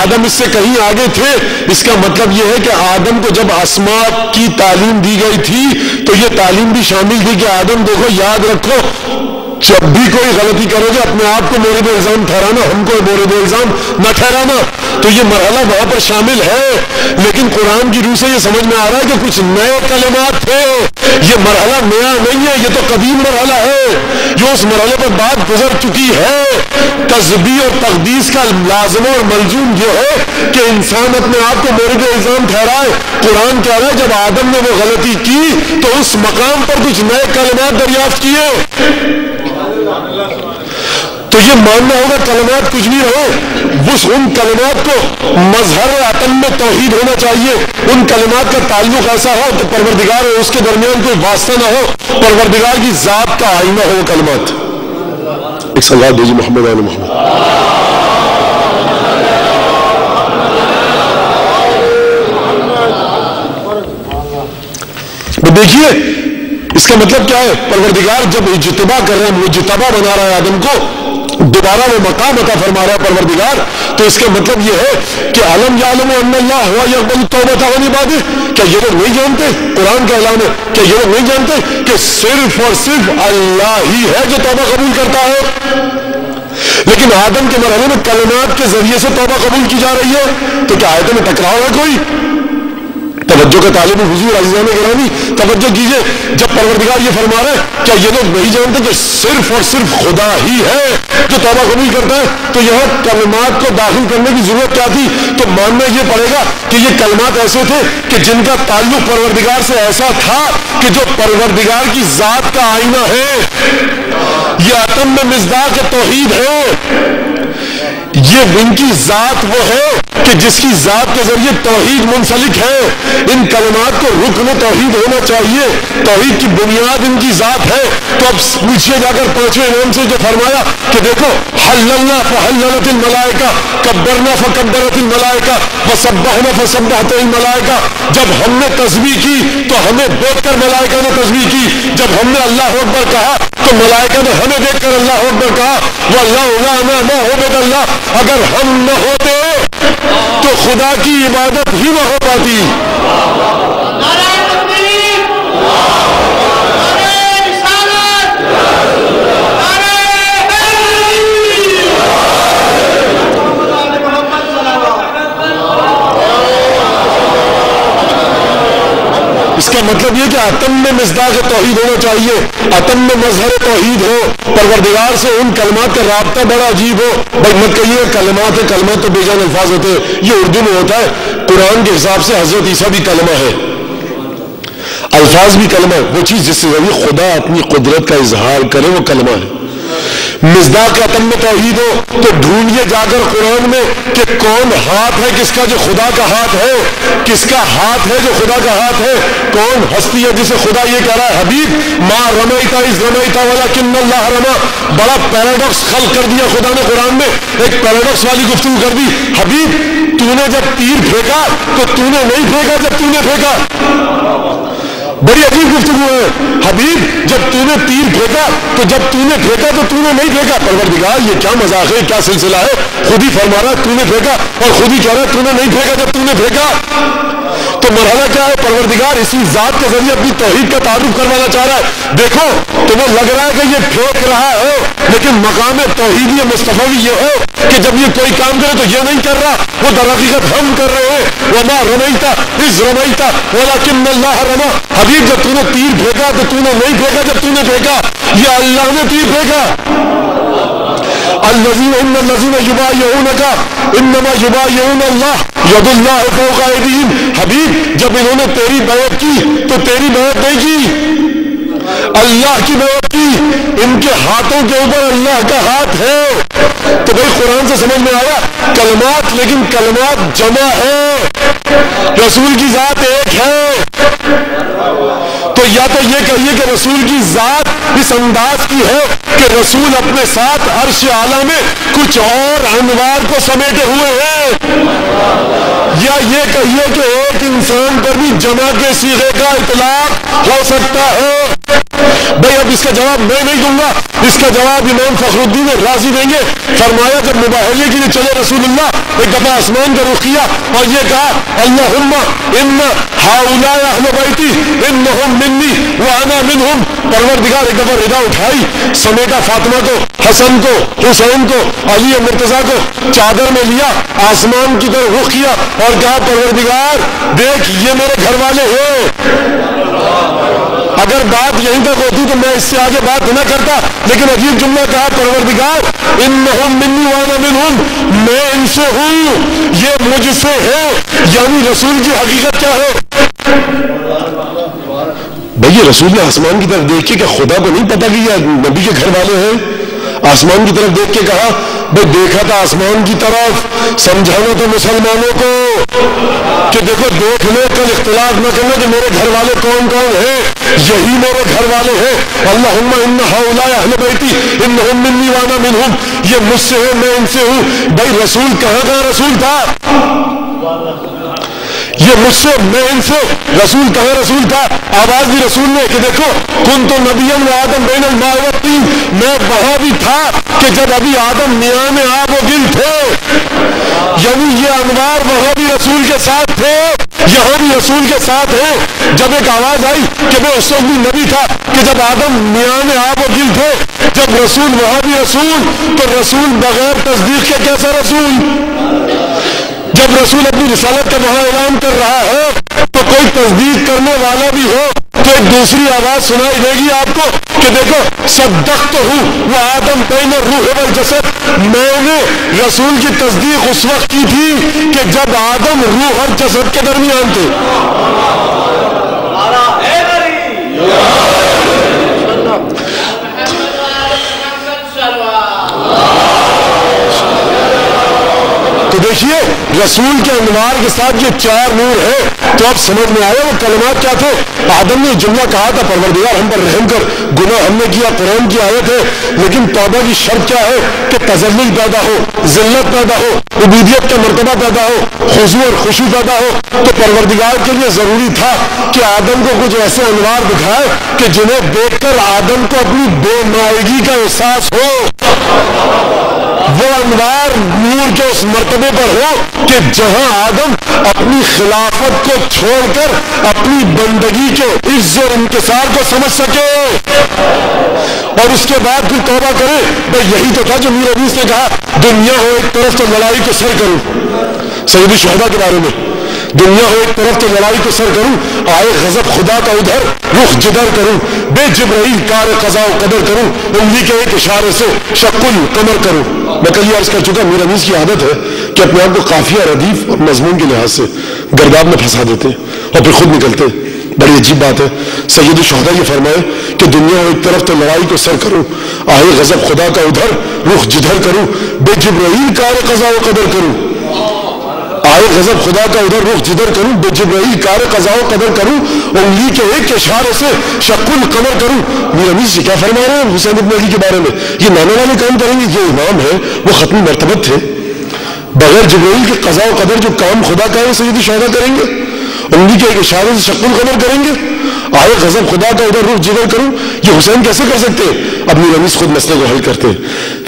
آدم اس سے کہیں آگے تھے. اس کا مطلب یہ ہے کہ آدم کو جب اسماء کی تعلیم دی گئی تھی تو یہ تعلیم بھی شامل تھی کہ آدم دیکھو, یاد رکھو, جب بھی کوئی غلطی کرو گے اپنے آپ کو مورد الزام ٹھہرانا, ہم کو مورد الزام نہ ٹھہرانا. تو یہ مرحلہ وہاں پر شامل ہے, لیکن قرآن کی روح سے یہ سمجھ میں آ رہا ہے کہ کچھ نئے کلمات تھے. یہ مرحلہ نیا نہیں ہے, یہ تو قدیم مرحلہ ہے جو اس مرحلے پر بات گزر چکی ہے. تسبیح اور تقدیس کا لازم اور ملزوم یہ ہے کہ انسان اپنے آپ کو مورد الزام ٹھہرائے. قرآن کہہ رہا ہے جب آدم نے وہ غلطی کی تو اس مقام پر کچھ نئے کلمات دریافت کیے. تو یہ ماننا ہوگا کلمات کچھ بھی رہو, ان کلمات کو مظہر عتم میں توحید ہونا چاہیے. ان کلمات کا تعلق ایسا ہو کہ پروردگار اور اس کے درمیان کوئی واسطہ نہ ہو, پروردگار کی ذات کا آئینہ ہو وہ کلمات. ایک صلوات دیجیے محمد علی محمد. دیکھیے اس کا مطلب کیا ہے, پروردگار جب اجتبا کر رہا ہے, مجتبا بنا رہا ہے آدم کو, دوبارہ وہ مقام عطا فرما رہا ہے پروردگار, تو اس کا مطلب یہ ہے کہ علم یعلم ان اللہ ہوا یقبل التوبۃ عن عبادہ. کیا یہ لوگ نہیں جانتے, قرآن کا اعلان ہے, کیا یہ لوگ نہیں جانتے کہ صرف اور صرف اللہ ہی ہے جو توبہ قبول کرتا ہے؟ لیکن آدم کے مرحلے میں کلمات کے ذریعے سے توبہ قبول کی جا رہی ہے, تو کیا آیتوں میں ٹکراؤ ہے کوئی؟ توجہ کا طالب حضور عزیزان گرامی توجہ کیجئے, جب پروردگار یہ فرما رہے ہیں کیا یہ لوگ نہیں جانتے کہ صرف اور صرف خدا ہی ہے جو توبہ قبول کرتا ہے, تو یہاں کلمات کو داخل کرنے کی ضرورت کیا تھی؟ تو ماننا یہ پڑے گا کہ یہ کلمات ایسے تھے کہ جن کا تعلق پروردگار سے ایسا تھا کہ جو پروردگار کی ذات کا آئینہ ہے. یہ عتم میں مصداق توحید ہے, یہ ان کی ذات وہ ہے کہ جس کی ذات کے ذریعے توحید منسلک ہے. ان کلمات کو رکن توحید ہونا چاہیے, توحید کی بنیاد ان کی ذات ہے. تو اب پوچھئے جا کر پانچویں امام سے جو فرمایا کہ دیکھو حللنا فحللت الملائکہ, کبرنا فکبرت الملائکہ, وسبحنا فسبحت الملائکہ. جب ہم نے تسبیح کی تو ہمیں دیکھ کر ملائکہ نے تسبیح کی, جب ہم نے اللہ اکبر کہا تو ملائکہ نے ہمیں دیکھ کر اللہ اکبر کہا. واللہ لا عبد اللہ, اگر ہم نہ ہوتے تو خدا کی عبادت ہی نہ ہو پاتی. اس کا مطلب یہ کہ عتم میں مصداق توحید ہونا چاہیے, عتم میں مظہر توحید ہو, پروردگار سے ان کلمات کا رابطہ بڑا عجیب ہو. بھائی مت کہیے کلمات ہے, کلمات تو بے جان الفاظ ہوتے ہیں, یہ اردو میں ہوتا ہے. قرآن کے حساب سے حضرت عیسیٰ بھی کلمہ ہے, الفاظ بھی کلمہ ہے. وہ چیز جس سے خدا اپنی قدرت کا اظہار کرے وہ کلمہ ہے. مصداق عتم میں توحید ہو تو ڈھونڈیے جا کر قرآن میں کہ کون ہاتھ ہے کس کا جو خدا کا ہاتھ ہے, کس کا ہاتھ ہے جو خدا کا ہاتھ ہے, کون ہستی ہے جسے خدا یہ کہہ رہا ہے حبیب ما رمیتا اذ رمیتا ولکن اللہ رما. بڑا پیراڈاکس خلق کر دیا خدا نے قرآن میں, ایک پیراڈاکس والی گفتگو کر دی. حبیب تو نے جب تیر پھینکا تو تو نے نہیں پھینکا جب تو نے پھینکا. بڑی عجیب گفتگو ہے. حبیب جب تو نے تیر پھینکا تو جب تو نے پھینکا تو تو نے نہیں پھینکا. پروردگار یہ کیا مذاق ہے, کیا سلسلہ ہے؟ خود ہی فرما رہا تو نے پھینکا اور خود ہی کہہ رہا تو نے نہیں پھینکا جب تو نے پھینکا. تو مرحلہ کیا ہے؟ پروردگار اسی ذات کے ذریعے اپنی توحید کا تعارف کروانا چاہ رہا ہے. دیکھو تمہیں لگ رہا ہے کہ یہ پھینک رہا ہے، لیکن مقام توحیدی مصطفی یہ ہے کہ جب یہ کوئی کام کرے تو یہ نہیں کر رہا، وہ در حقیقت ہم کر رہے ہیں. وما رمیتا اذ رمیتا ولکن اللہ رما. حبیب جب تو نے تیر پھینکا تو تو نے نہیں پھینکا، جب تو نے پھینکا یہ اللہ نے تیر پھینکا. الذین یبایعونک انما یبایعون اللہ ید اللہ فوق ایدیہم. حبیب جب انہوں نے تیری بیعت کی تو تیری بیعت نہیں کی، اللہ کی بیعت کی. ان کے ہاتھوں کے اوپر اللہ کا ہاتھ ہے. تو بھائی قرآن سے سمجھ میں آیا کلمات، لیکن کلمات جمع ہے، رسول کی ذات ایک ہے. تو یا تو یہ کہیے کہ رسول کی ذات اس انداز کی ہے کہ رسول اپنے ساتھ عرش اعلیٰ میں کچھ اور انوار کو سمیٹے ہوئے ہیں، یا یہ کہیے کہ ایک انسان پر بھی جمع کے صیغے کا اطلاق ہو سکتا ہے. بھائی اب اس کا جواب میں نہیں دوں گا، اس کا جواب امام فخر الدین رازی دیں گے. فرمایا جب مباہلے کے لیے چلے رسول اللہ، ایک دفعہ آسمان کا رخ کیا اور یہ کہا اللہم ان ہؤلاء اہل بیتی انہم منی وانا منہم. پروردگار ایک دفعہ ردا اٹھائی، سمیٹا فاطمہ کو، حسن کو، حسین کو، علی مرتضیٰ کو، چادر میں لیا، آسمان کی طرف رخ کیا اور کہا پروردگار دیکھ یہ میرے گھر والے ہیں. اگر بات یہیں تک ہوتی تو میں اس سے آگے بات نہ کرتا، لیکن عجیب جملہ کہا پروردگار انہم منی وانا منہم، میں ان سے ہوں یہ مجھ سے ہے. یعنی رسول کی حقیقت کیا ہے؟ بھئی رسول نے آسمان کی طرف دیکھ کے کہ خدا کو نہیں پتا کہ یہ نبی کے گھر والے ہیں؟ آسمان کی طرف دیکھ کے کہا بھئی دیکھا تھا آسمان کی طرف، سمجھانا تو مسلمانوں کو کہ دیکھو دیکھ لو، کل اختلاف نہ کرنا کہ میرے گھر والے کون کون ہیں، یہی میرے گھر والے ہیں. اللہم ان ہؤلاء اہل بیتی انہم منی وانا منہم، یہ مجھ سے ہے میں ان سے ہوں. بھئی رسول کہاں رسول تھا؟ یہ مجھ سے میں ان سے، رسول کہاں رسول تھا؟ آواز بھی رسول نے کہ دیکھو کنت نبیا و آدم بین الماء والطین، میں وہاں بھی تھا کہ جب ابھی آدم میاں میں آب و گل تھے. یعنی یہ انوار وہاں بھی رسول کے ساتھ تھے، یہاں بھی رسول کے ساتھ ہیں. جب ایک آواز آئی کہ میں اس وقت بھی نبی تھا کہ جب آدم میاں میں آب و گل تھے، جب رسول وہاں بھی رسول، تو رسول بغیر تصدیق کے کیسا رسول؟ جب رسول اپنی رسالت کا وہاں اعلان کر رہا ہے تو کوئی تصدیق کرنے والا بھی ہو تو ایک دوسری آواز سنائی دے گی آپ کو کہ دیکھو صدقت ہوں وہ آدم بین الروح والجسد، میں نے رسول کی تصدیق اس وقت کی تھی کہ جب آدم روح اور جسد کے درمیان تھے. تو دیکھیے رسول کے انوار کے ساتھ یہ چار نور ہے. تو اب سمجھ میں آیا وہ کلمات کیا تھے. آدم نے جملہ کہا تھا پروردگار ہم پر رحم کر، گناہ ہم نے کیا، قرآن کی آیت ہے، لیکن توبہ کی شرط کیا ہے کہ تذلل پیدا ہو، ذلت پیدا ہو، عبودیت کا مرتبہ پیدا ہو، خضوع اور خشوع پیدا ہو. تو پروردگار کے لیے ضروری تھا کہ آدم کو کچھ ایسے انوار دکھائے کہ جنہیں دیکھ کر آدم کو اپنی بے مائگی کا احساس ہو. وہ انوار نور کے اس مرتبے پر ہو کہ جہاں آدم اپنی خلافت کو چھوڑ کر اپنی بندگی کے عز اور انکسار کو سمجھ سکے اور اس کے بعد پھر توبہ کرے. بھئی یہی تو تھا جو میر حدیث نے کہا دنیا ہو ایک طرف تو لڑائی کو سر کروں. سید الشہداء کے بارے میں دنیا ہو ایک طرف تو لڑائی کو سر کروں، آئے غضب خدا کا ادھر رخ جدھر کروں، بے جبرائیل کار قضا و قدر کروں، انگلی کے ایک اشارے سے شق القمر کروں. میں کل یہ عرض کر چکا میر حدیث کی عادت ہے کہ اپنے آپ کو قافیہ ردیف اور مضمون کے لحاظ سے گرداب میں پھنسا دیتے اور پھر خود نکلتے. بڑی عجیب بات ہے. سید الشہداء یہ فرمائے کہ دنیا ہو ایک طرف تو لڑائی کو سر کروں، آئے غضب خدا کا ادھر رخ جدھر کروں، بے جبرائیل کار قضا و قدر کروں. آئے غضب خدا کا ادھر رخ جدھر کروں، بے جبرائیل کار قضا و قدر کروں، انگلی کے ایک اشارے سے شق القمر کروں. میر حدیث سے کیا فرما رہے ہیں حسین ابن علی کے بارے میں؟ یہ نانے والے کام کریں گے، یہ امام ہے، وہ ختمی مرتبت تھے. بغیر جبرائیل کے قضا و قدر جو کام خدا کا ہے سید الشہداء کریں گے، انگلی کے ایک اشارے سے شق القمر کریں گے. آئے غضب خدا کا ادھر رخ جدھر کروں، یہ حسین کیسے کر سکتے؟ اب میر حدیث خود مسئلے کو حل کرتے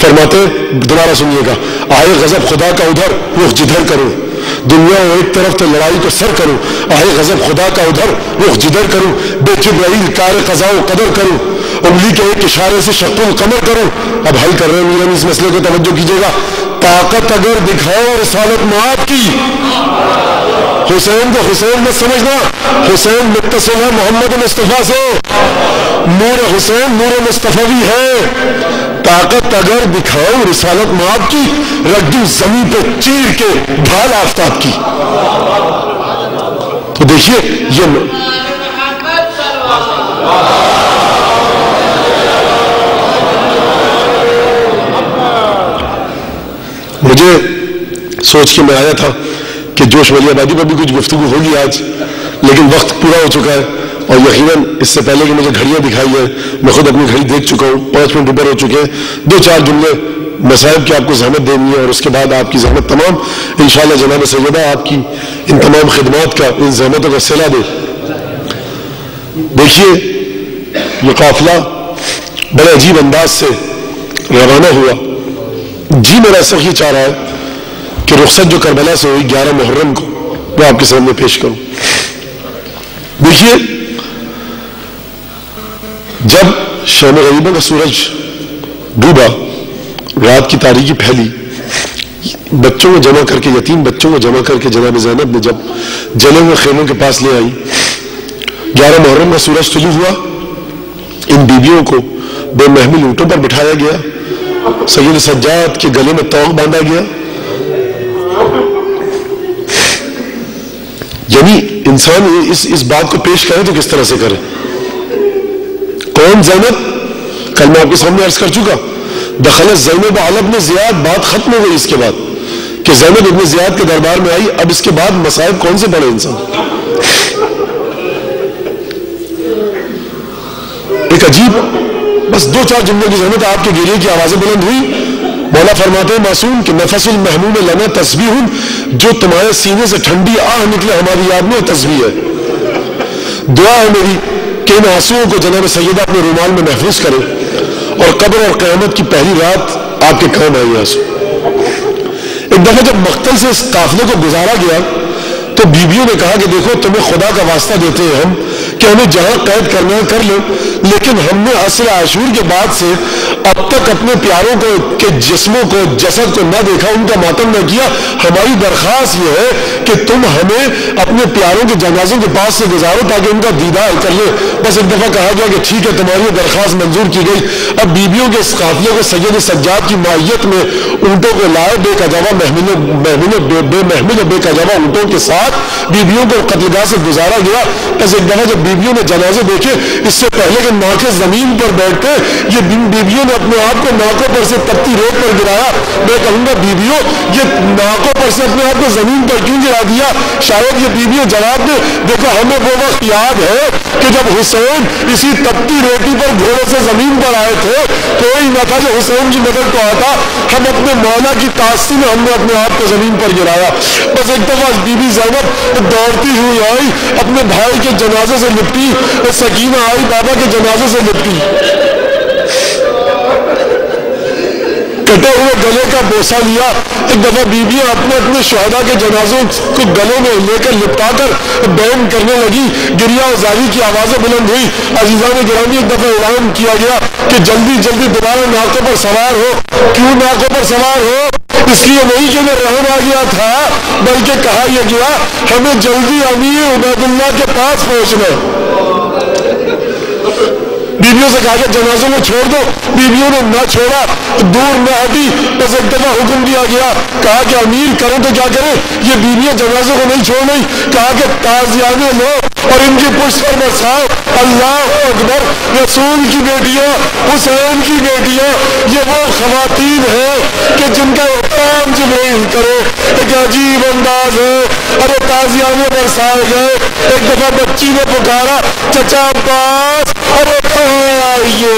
فرماتے، دوبارہ سنیے گا، آئے غضب خدا کا ادھر رخ جدھر کروں، دنیا ہو ایک طرف تو لڑائی کو سر کروں، آئے غضب خدا کا ادھر رخ جدھر کروں، بے جبرائیل کار قضا و قدر کروں، انگلی کے ایک اشارے سے شق القمر کروں۔ اب حل کر رہے ہیں میرا اس مسئلے کو توجہ کیجیے گا۔ طاقت اگر دکھاؤ رسالت معاف کی، حسین کو حسین مت سمجھنا، حسین متصل ہے محمد مصطفیٰ سے، نور حسین نور مصطفی ہے۔ طاقت اگر دکھاؤ رسالت معاف کی، رکھ دوں زمین پہ چیر کے ڈھال آفتاب کی۔ تو دیکھیے یہ مجھے سوچ کے میں آیا تھا کہ جوش ولی آبادی پر بھی کچھ گفتگو ہوگی آج، لیکن وقت پورا ہو چکا ہے، اور یقیناً اس سے پہلے کہ مجھے گھڑیاں دکھائی ہیں، میں خود اپنی گھڑی دیکھ چکا ہوں، 5 منٹ اوپر ہو چکے ہیں۔ 2-4 جملے مصائب کی آپ کو زحمت دینی ہے، اور اس کے بعد آپ کی زحمت تمام انشاءاللہ جناب سیدہ آپ کی ان تمام خدمات کا، ان زحمتوں کا صلہ دے۔ دیکھیے یہ قافلہ بڑے عجیب انداز سے روانہ ہوا۔ جی میرا سخ یہ چاہ رہا ہے کہ رخصت جو کربلا سے ہوئی 11 محرم کو وہ آپ کے سامنے پیش کروں۔ دیکھیے جب شام غریبہ کا سورج ڈوبا، رات کی تاریکی پھیلی، بچوں کو جمع کر کے، یتیم بچوں کو جمع کر کے جناب زینب نے جب جلے ہوئے خیموں کے پاس لے آئی، 11 محرم کا سورج طلوع ہوا، ان بیویوں کو بے محمل اونٹوں پر بٹھایا گیا، سید سجاد کے گلے میں توق باندھا گیا۔ یعنی انسان اس بات کو پیش کرے تو کس طرح سے کرے؟ کون زینب؟ کل میں آپ کے سامنے عرض کر چکا، دخلت زینب علی ابن زیاد، بات ختم ہو گئی اس کے بعد کہ زینب ابن زیاد کے دربار میں آئی۔ اب اس کے بعد مصائب کون سے پڑے انسان؟ ایک عجیب، بس 2-4 جملوں کی ضرورت، آپ کے گریے کی آوازیں بلند ہوئی۔ مولا فرماتے ہیں معصوم کہ نفس المحموم لنا تسبیح، جو تمہارے سینے سے ٹھنڈی آہ نکلے ہماری یاد میں تسبیح ہے۔ دعا ہے میری کہ ان آنسوؤں کو جناب سیدہ اپنے رومال میں محفوظ کرے، اور قبر اور قیامت کی پہلی رات آپ کے کام آئے آنسو۔ ایک دفعہ جب مقتل سے اس قافلے کو گزارا گیا تو بیویوں نے کہا کہ دیکھو تمہیں خدا کا واسطہ دیتے ہیں ہم کہ ہمیں جہاں قید کرنا ہے کر لو، لیکن ہم نے عصر عاشور کے بعد سے اب تک اپنے پیاروں کو کے جسموں کو، جسد کو نہ دیکھا، ان کا ماتم نہ کیا۔ ہماری درخواست یہ ہے کہ تم ہمیں اپنے پیاروں کے جنازوں کے پاس سے گزارو تاکہ ان کا دیدار کر لے۔ بس ایک دفعہ کہا گیا کہ ٹھیک ہے تمہاری درخواست منظور کی گئی۔ اب بیویوں کے اس قافلے کو سید سجاد کی مائیت میں اونٹوں کو لائے، بے کجاوا بے محمل بے کجاوا اونٹوں کے ساتھ بیویوں کو قتلگاہ سے گزارا گیا۔ بس ایک دفعہ جب بیویوں نے جنازے دیکھے، اس سے پہلے کہ ناکے زمین پر بیٹھتے، یہ بیویوں نے اپنے آپ کو ناکوں پر سے تپتی ریت پر گرایا۔ میں کہوں گا بیویوں یہ ناکوں پر سے اپنے آپ کو زمین پر کیوں گرا دیا؟ شاید یہ بیویوں جواب دے، دیکھو ہمیں وہ وقت یاد ہے کہ جب حسین اسی تپتی ریتی پر گھوڑے سے زمین پر آئے تھے، کوئی نہ تھا جو حسین کی مدد کو آتا، ہم اپنے مولا کی تاسی میں ہم نے اپنے آپ کو زمین پر گرایا۔ بس ایک دفعہ بی بی زینب دوڑتی ہوئی آئی، اپنے بھائی کے جنازے سے لپٹی، سکینہ آئی بابا کے جنازے سے لپٹی، کٹے ہوئے گلے کا بوسہ لیا۔ ایک دفعہ بیویاں اپنے شہداء کے جنازوں کو گلوں میں لے کر لپٹا کر بین کرنے لگی، گریہ و زاری کی آوازیں بلند ہوئی۔ عزیزان گرامی ایک دفعہ اعلان کیا گیا کہ جلدی جلدی دوبارہ ناکوں پر سوار ہو۔ کیوں ناکوں پر سوار ہو؟ اس لیے نہیں کہ میں رحم آ گیا تھا، بلکہ کہا یہ گیا ہمیں جلدی امیر عبید اللہ کے پاس پہنچنا۔ بیویوں سے کہا کہ جنازوں کو چھوڑ دو، بیویوں نے نہ چھوڑا، دور نہ ہٹی۔ بس ایک دفعہ حکم دیا گیا، کہا کہ امیر کریں تو کیا کریں، یہ بیویاں جنازوں کو نہیں چھوڑ رہی، کہا کہ تازیانے لو اور ان کی پشت پر بساؤ، اللہ اکبر، رسول کی بیٹیاں، حسین کی بیٹیاں، یہ وہ خواتین ہیں کہ جن کا احترام جبرائیل کرے۔ ایک عجیب انداز ہے، ارے تازیانے برسائے گئے۔ ایک دفعہ بچی نے پکارا چچا عباس، ارے کہاں آئیے